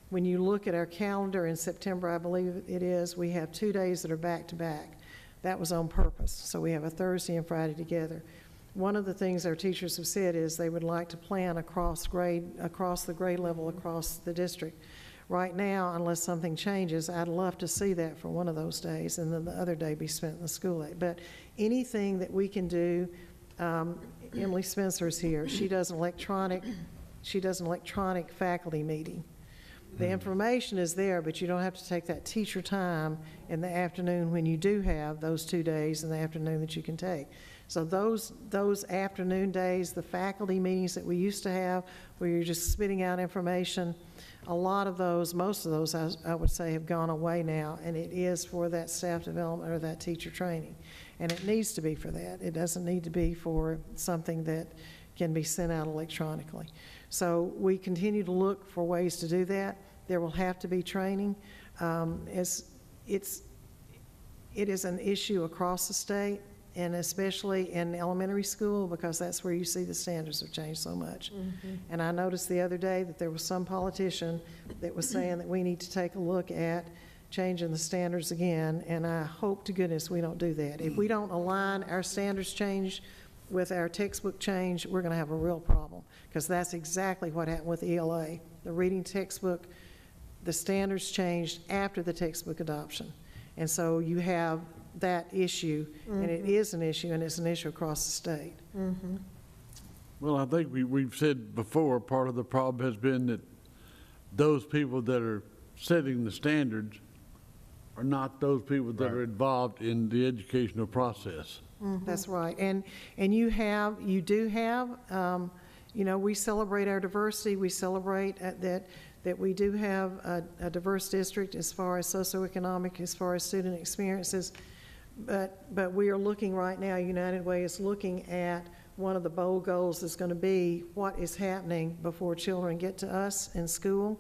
When you look at our calendar in September, I believe it is, we have 2 days that are back-to-back. That was on purpose, so we have a Thursday and Friday together. One of the things our teachers have said is they would like to plan across the grade level, across the district. Right now, unless something changes, I'd love to see that for one of those days, and then the other day be spent in the school day. But anything that we can do, Emily Spencer's here. She does an electronic faculty meeting. The information is there, but you don't have to take that teacher time in the afternoon when you do have those 2 days in the afternoon that you can take. So those afternoon days, the faculty meetings that we used to have, where you're just spitting out information, a lot of those, most of those, I would say, have gone away now, and it is for that staff development or that teacher training. And it needs to be for that. It doesn't need to be for something that can be sent out electronically. So we continue to look for ways to do that. There will have to be training. It is an issue across the state, and especially in elementary school, because that's where you see the standards have changed so much. And I noticed the other day that there was some politician that was saying that we need to take a look at changing the standards again, and I hope to goodness we don't do that. If we don't align our standards change with our textbook change, we're going to have a real problem, because that's exactly what happened with ELA. The reading textbook, the standards changed after the textbook adoption. And so you have that issue, and it is an issue, and it's an issue across the state. Well, I think we've said before, part of the problem has been that those people that are setting the standards are not those people that are involved in the educational process. That's right. And you do have, we celebrate our diversity. We celebrate that we do have a diverse district as far as socioeconomic, as far as student experiences. But we are looking right now, United Way is looking at one of the bold goals is going to be what is happening before children get to us in school.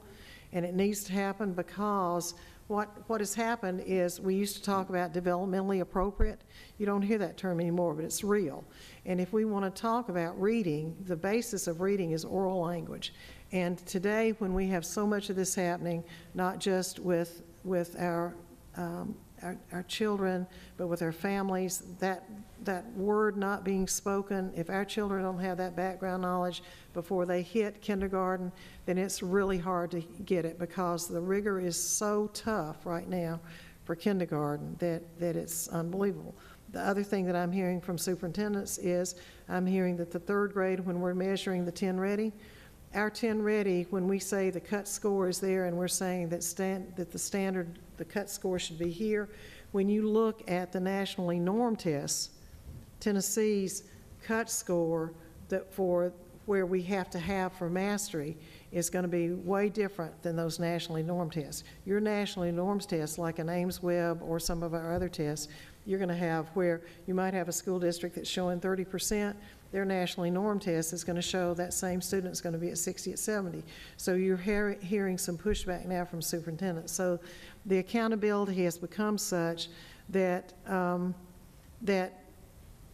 And it needs to happen because what has happened is we used to talk about developmentally appropriate. You don't hear that term anymore, but it's real. And if we want to talk about reading, the basis of reading is oral language. And today, when we have so much of this happening, not just with our children, but with our families, that word not being spoken, if our children don't have that background knowledge before they hit kindergarten, then it's really hard to get it, because the rigor is so tough right now for kindergarten that it's unbelievable. The other thing that I'm hearing from superintendents is I'm hearing that the third grade, when we're measuring the 10 ready, our 10 ready, when we say the cut score is there and we're saying that the cut score should be here, when you look at the nationally normed tests, Tennessee's cut score for where we have to have for mastery is going to be way different than those nationally normed tests. Your nationally normed tests, like an Ames Webb or some of our other tests, you're going to have where you might have a school district that's showing 30%. Their nationally normed test is going to show that same student is going to be at 60, at 70. So you're hearing some pushback now from superintendents. So the accountability has become such that that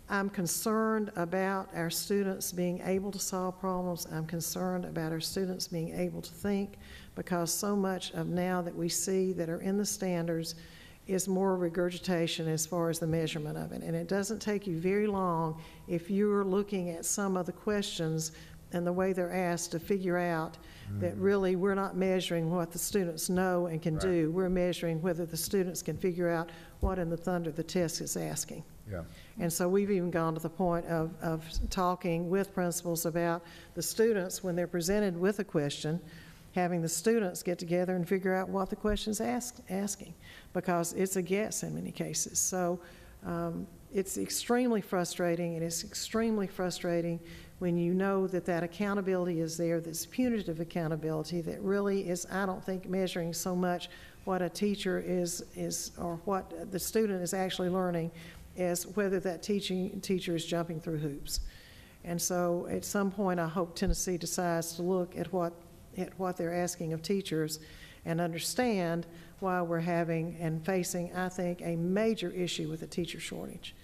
I'm concerned about our students being able to solve problems. I'm concerned about our students being able to think, because so much of now that we see that are in the standards is more regurgitation as far as the measurement of it. And it doesn't take you very long if you're looking at some of the questions and the way they're asked to figure out that really we're not measuring what the students know and can do. We're measuring whether the students can figure out what in the thunder the test is asking. Yeah. And so we've even gone to the point of talking with principals about the students, when they're presented with a question, having the students get together and figure out what the question's asking, because it's a guess in many cases. So it's extremely frustrating, and it's extremely frustrating when you know that accountability is there, this punitive accountability that really is, I don't think, measuring so much what a teacher is or what the student is actually learning as whether that teacher is jumping through hoops. And so at some point, I hope Tennessee decides to look at what they're asking of teachers and understand why we're having and facing, I think, a major issue with the teacher shortage.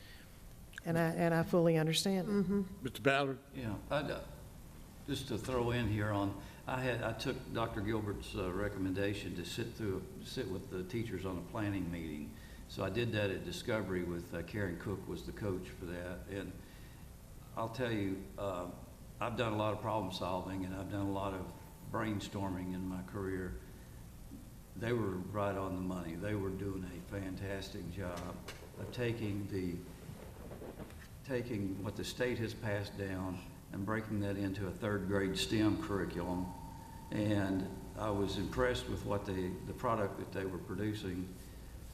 And I fully understand it. Mr. Ballard? Yeah, just to throw in here on, I took Dr. Gilbert's recommendation to sit with the teachers on a planning meeting. So I did that at Discovery with Karen Cook was the coach for that. And I'll tell you, I've done a lot of problem solving and I've done a lot of brainstorming in my career. They were right on the money. They were doing a fantastic job of taking what the state has passed down and breaking that into a third grade STEM curriculum. And I was impressed with what the product that they were producing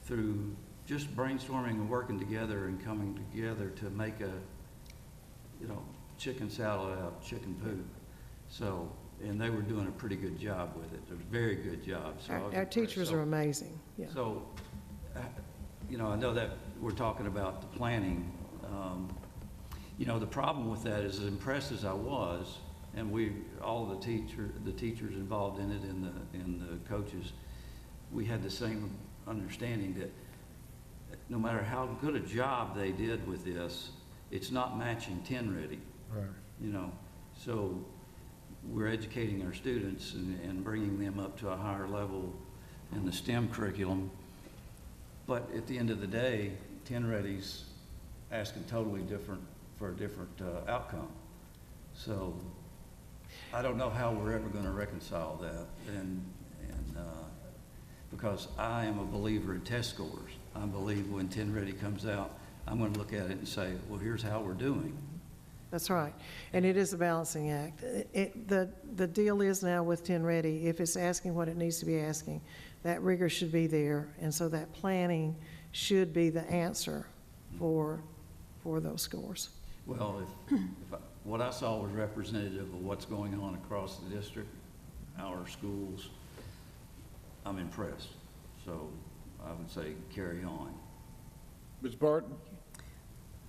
through just brainstorming and working together and coming together to make a, chicken salad out of chicken poop. So, and they were doing a pretty good job with it, a very good job. So Our teachers are amazing. Yeah. So, I know that we're talking about the planning. The problem with that is, as impressed as I was, and all the teachers involved in it and the coaches, we had the same understanding that no matter how good a job they did with this, it's not matching 10 ready. Right. So we're educating our students and bringing them up to a higher level in the STEM curriculum. But at the end of the day, 10 ready's asking totally different for a different outcome. So I don't know how we're ever going to reconcile that. And because I am a believer in test scores. I believe when 10 ready comes out, I'm going to look at it and say, well, here's how we're doing. That's right. And it is a balancing act. The deal is now with 10 ready, if it's asking what it needs to be asking, that rigor should be there. And so that planning should be the answer for those scores. Well, what I saw was representative of what's going on across the district, our schools. I'm impressed. So I would say carry on. Ms. Barton?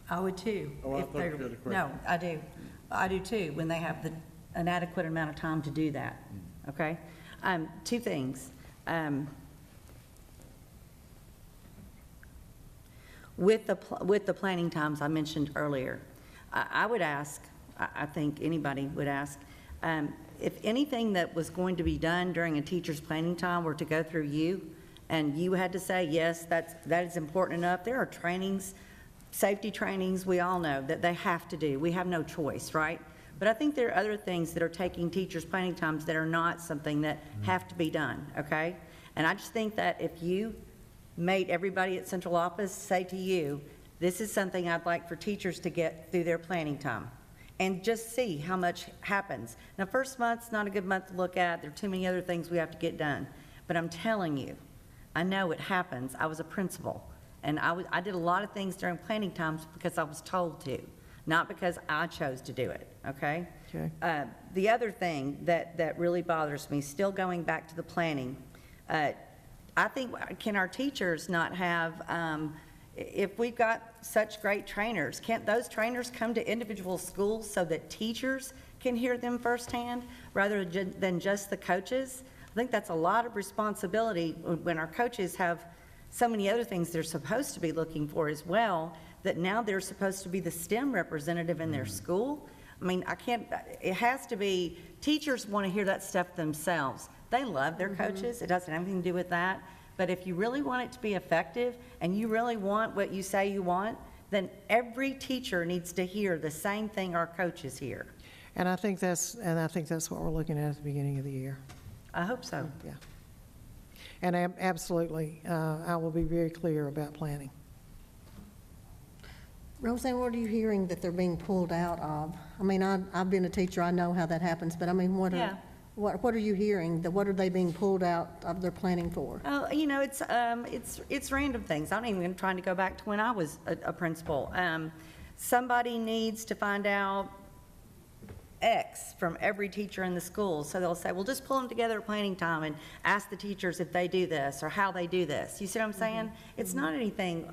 I would too. Oh, I thought you had a question. No, I do. I do too, when they have an adequate amount of time to do that, okay? Two things. with the planning times I mentioned earlier. I would ask, I think anybody would ask, if anything that was going to be done during a teacher's planning time were to go through you, and you had to say, yes, that is important enough. There are trainings, safety trainings, we all know that they have to do. We have no choice, right? But I think there are other things that are taking teachers' planning times that are not something that have to be done, okay? And I just think that if you made everybody at central office say to you, this is something I'd like for teachers to get through their planning time, and just see how much happens. Now, first month's not a good month to look at. There are too many other things we have to get done. But I'm telling you, I know it happens. I was a principal, and I did a lot of things during planning times because I was told to, not because I chose to do it, okay? Okay. The other thing that really bothers me, still going back to the planning, I think, can our teachers not have, if we've got such great trainers, can't those trainers come to individual schools so that teachers can hear them firsthand rather than just the coaches? I think that's a lot of responsibility when our coaches have so many other things they're supposed to be looking for as well, that now they're supposed to be the STEM representative in their school. I mean, it has to be, teachers want to hear that stuff themselves. They love their coaches. It doesn't have anything to do with that. But if you really want it to be effective and you really want what you say you want, then every teacher needs to hear the same thing our coaches hear. And I think that's what we're looking at the beginning of the year. I hope so. Yeah. And absolutely, I will be very clear about planning. Roseanne, what are you hearing that they're being pulled out of? I mean, I've been a teacher, I know how that happens, but I mean, what are you hearing? What are they being pulled out of their planning for? Oh, you know, it's random things. I'm even trying to go back to when I was a principal. Somebody needs to find out X from every teacher in the school. So they'll say, well, just pull them together at planning time and ask the teachers if they do this or how they do this. You see what I'm saying? It's not anything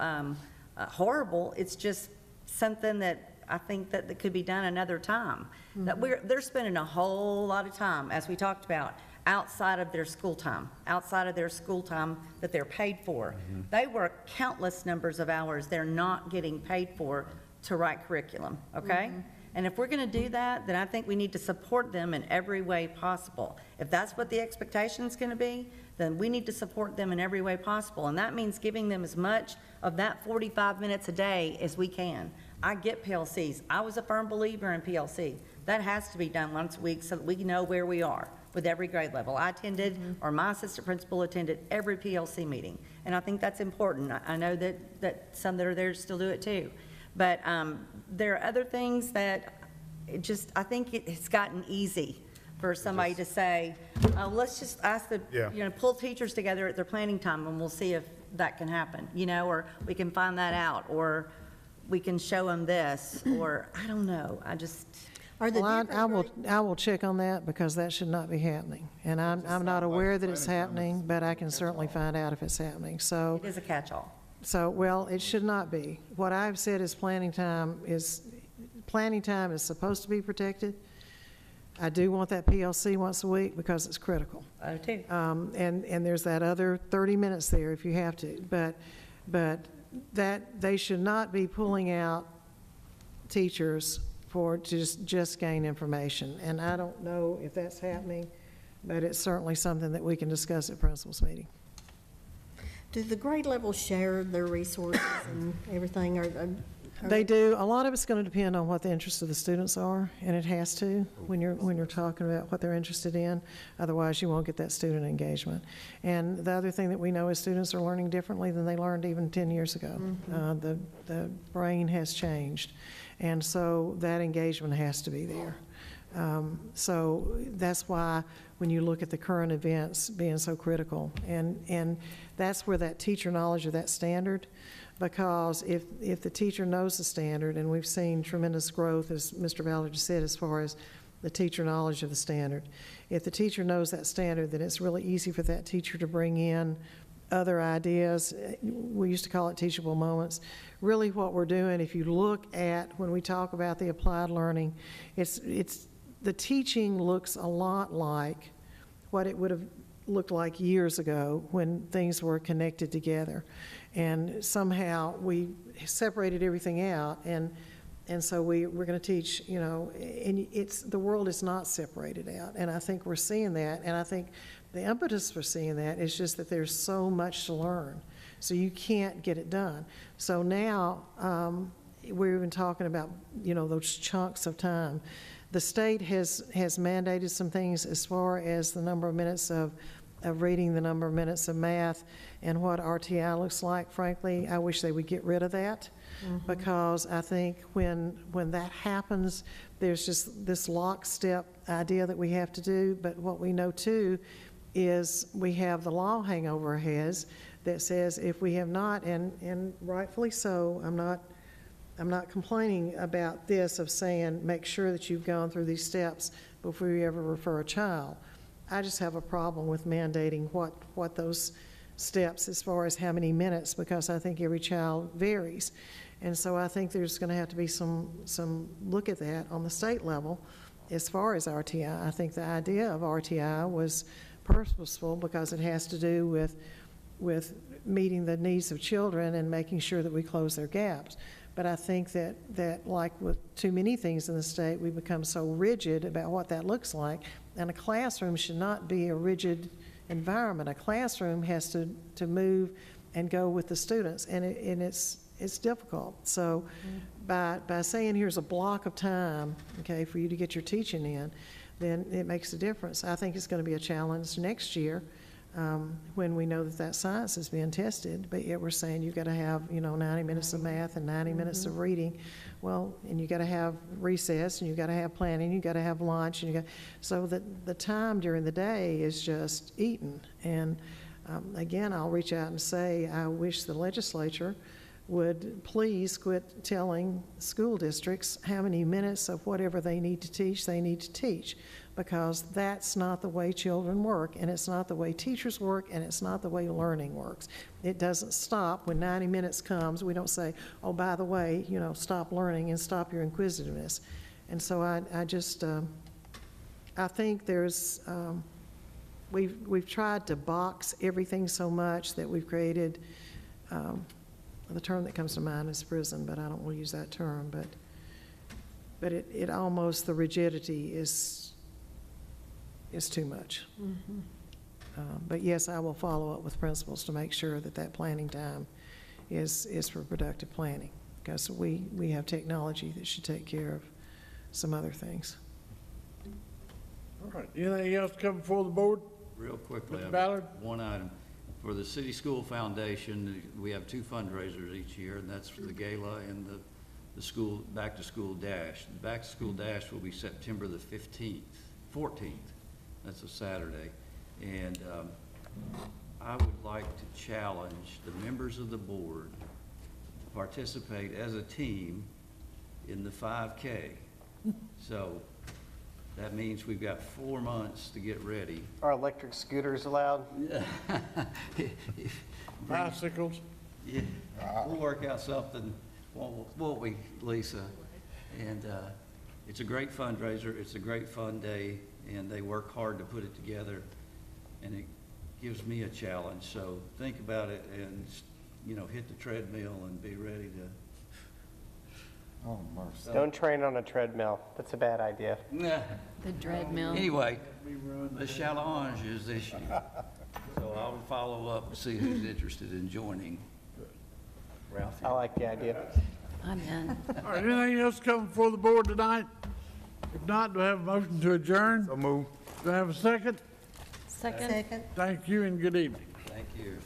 horrible. It's just something that I think that could be done another time. That they're spending a whole lot of time, as we talked about, outside of their school time that they're paid for. They work countless numbers of hours they're not getting paid for to write curriculum, okay? And if we're going to do that, then I think we need to support them in every way possible. If that's what the expectation is going to be, then we need to support them in every way possible. And that means giving them as much of that 45 minutes a day as we can. I get PLCs. I was a firm believer in PLC. That has to be done once a week so that we know where we are with every grade level. I attended, or my assistant principal attended every PLC meeting. And I think that's important. I know that some that are there still do it too. But there are other things that I think it's gotten easy for somebody to say, let's just ask pull teachers together at their planning time and we'll see if that can happen, or we can find that out, or we can show them this, or I don't know. I will check on that because that should not be happening. And I'm not aware that it's happening, but I can certainly find out if it's happening. So it is a catch-all. So, well, it should not be. What I've said is planning time is supposed to be protected. I do want that PLC once a week because it's critical. I do too. And there's that other 30 minutes there if you have to. But that they should not be pulling out teachers to just gain information. And I don't know if that's happening, but it's certainly something that we can discuss at principals meeting. Do the grade levels share their resources and everything? They do. A lot of it's going to depend on what the interests of the students are, and it has to when you're talking about what they're interested in. Otherwise, you won't get that student engagement. And the other thing that we know is students are learning differently than they learned even 10 years ago. The brain has changed, and so that engagement has to be there. So that's why when you look at the current events being so critical, and that's where that teacher knowledge of that standard, because if the teacher knows the standard, and we've seen tremendous growth, as Mr. Ballard just said, as far as the teacher knowledge of the standard. If the teacher knows that standard, then it's really easy for that teacher to bring in other ideas. We used to call it teachable moments. Really what we're doing, if you look at when we talk about the applied learning, it's the teaching looks a lot like what it would have looked like years ago when things were connected together. And somehow we separated everything out, and so we're going to teach, you know, and the world is not separated out. And I think we're seeing that, and I think the impetus for seeing that is just that there's so much to learn. So you can't get it done. So now, we're even talking about, you know, those chunks of time. The state has mandated some things as far as the number of minutes of reading, the number of minutes of math, and what RTI looks like. Frankly, I wish they would get rid of that, because I think when that happens, there's just this lockstep idea that we have to do. But what we know too is we have the law hang over our heads that says if we have not, and rightfully so, I'm not complaining about this of saying make sure that you've gone through these steps before you ever refer a child. I just have a problem with mandating what those steps as far as how many minutes, because I think every child varies. And so I think there's going to have to be some look at that on the state level as far as RTI. I think the idea of RTI was purposeful because it has to do with meeting the needs of children and making sure that we close their gaps. But I think that like with too many things in the state, we become so rigid about what that looks like. And a classroom should not be a rigid environment. A classroom has to move and go with the students, and it's difficult. So by saying here's a block of time, okay, for you to get your teaching in, then it makes a difference. I think it's going to be a challenge next year when we know that science is being tested, but yet we're saying you've got to have, you know, 90 minutes of math and 90 minutes of reading. Well, and you got to have recess, and you got to have planning, you got to have lunch, and so that the time during the day is just eaten. And again, I'll reach out and say I wish the legislature would please quit telling school districts how many minutes of whatever they need to teach, because that's not the way children work, and it's not the way teachers work, and it's not the way learning works. It doesn't stop when 90 minutes comes. We don't say, oh, by the way, you know, stop learning and stop your inquisitiveness. And so I just, I think there's, we've tried to box everything so much that we've created, the term that comes to mind is prison, but I don't want to use that term, but it almost, the rigidity is too much. But yes, I will follow up with principals to make sure that planning time is for productive planning, because we have technology that should take care of some other things. All right, anything else come before the board? Real quickly, Mr. Ballard? One item. For the City School Foundation, we have 2 fundraisers each year, and that's for the gala and the school Back to School Dash. The Back to School Dash will be September the 14th. That's a Saturday. And I would like to challenge the members of the board to participate as a team in the 5K. So that means we've got 4 months to get ready. Are electric scooters allowed? Bicycles? Yeah, we'll work out something, won't we, Lisa? And it's a great fundraiser, it's a great fun day, and they work hard to put it together, and it gives me a challenge. So think about it and, you know, hit the treadmill and be ready to. Oh, mercy. Don't train on a treadmill. That's a bad idea. The treadmill. Anyway, the challenge is this year. So I'll follow up and see who's interested in joining. Ralphie. I like the idea. I'm in. All right, anything else come before the board tonight? If not, do I have a motion to adjourn? So move. Do I have a second? Second. Second. Thank you and good evening. Thank you.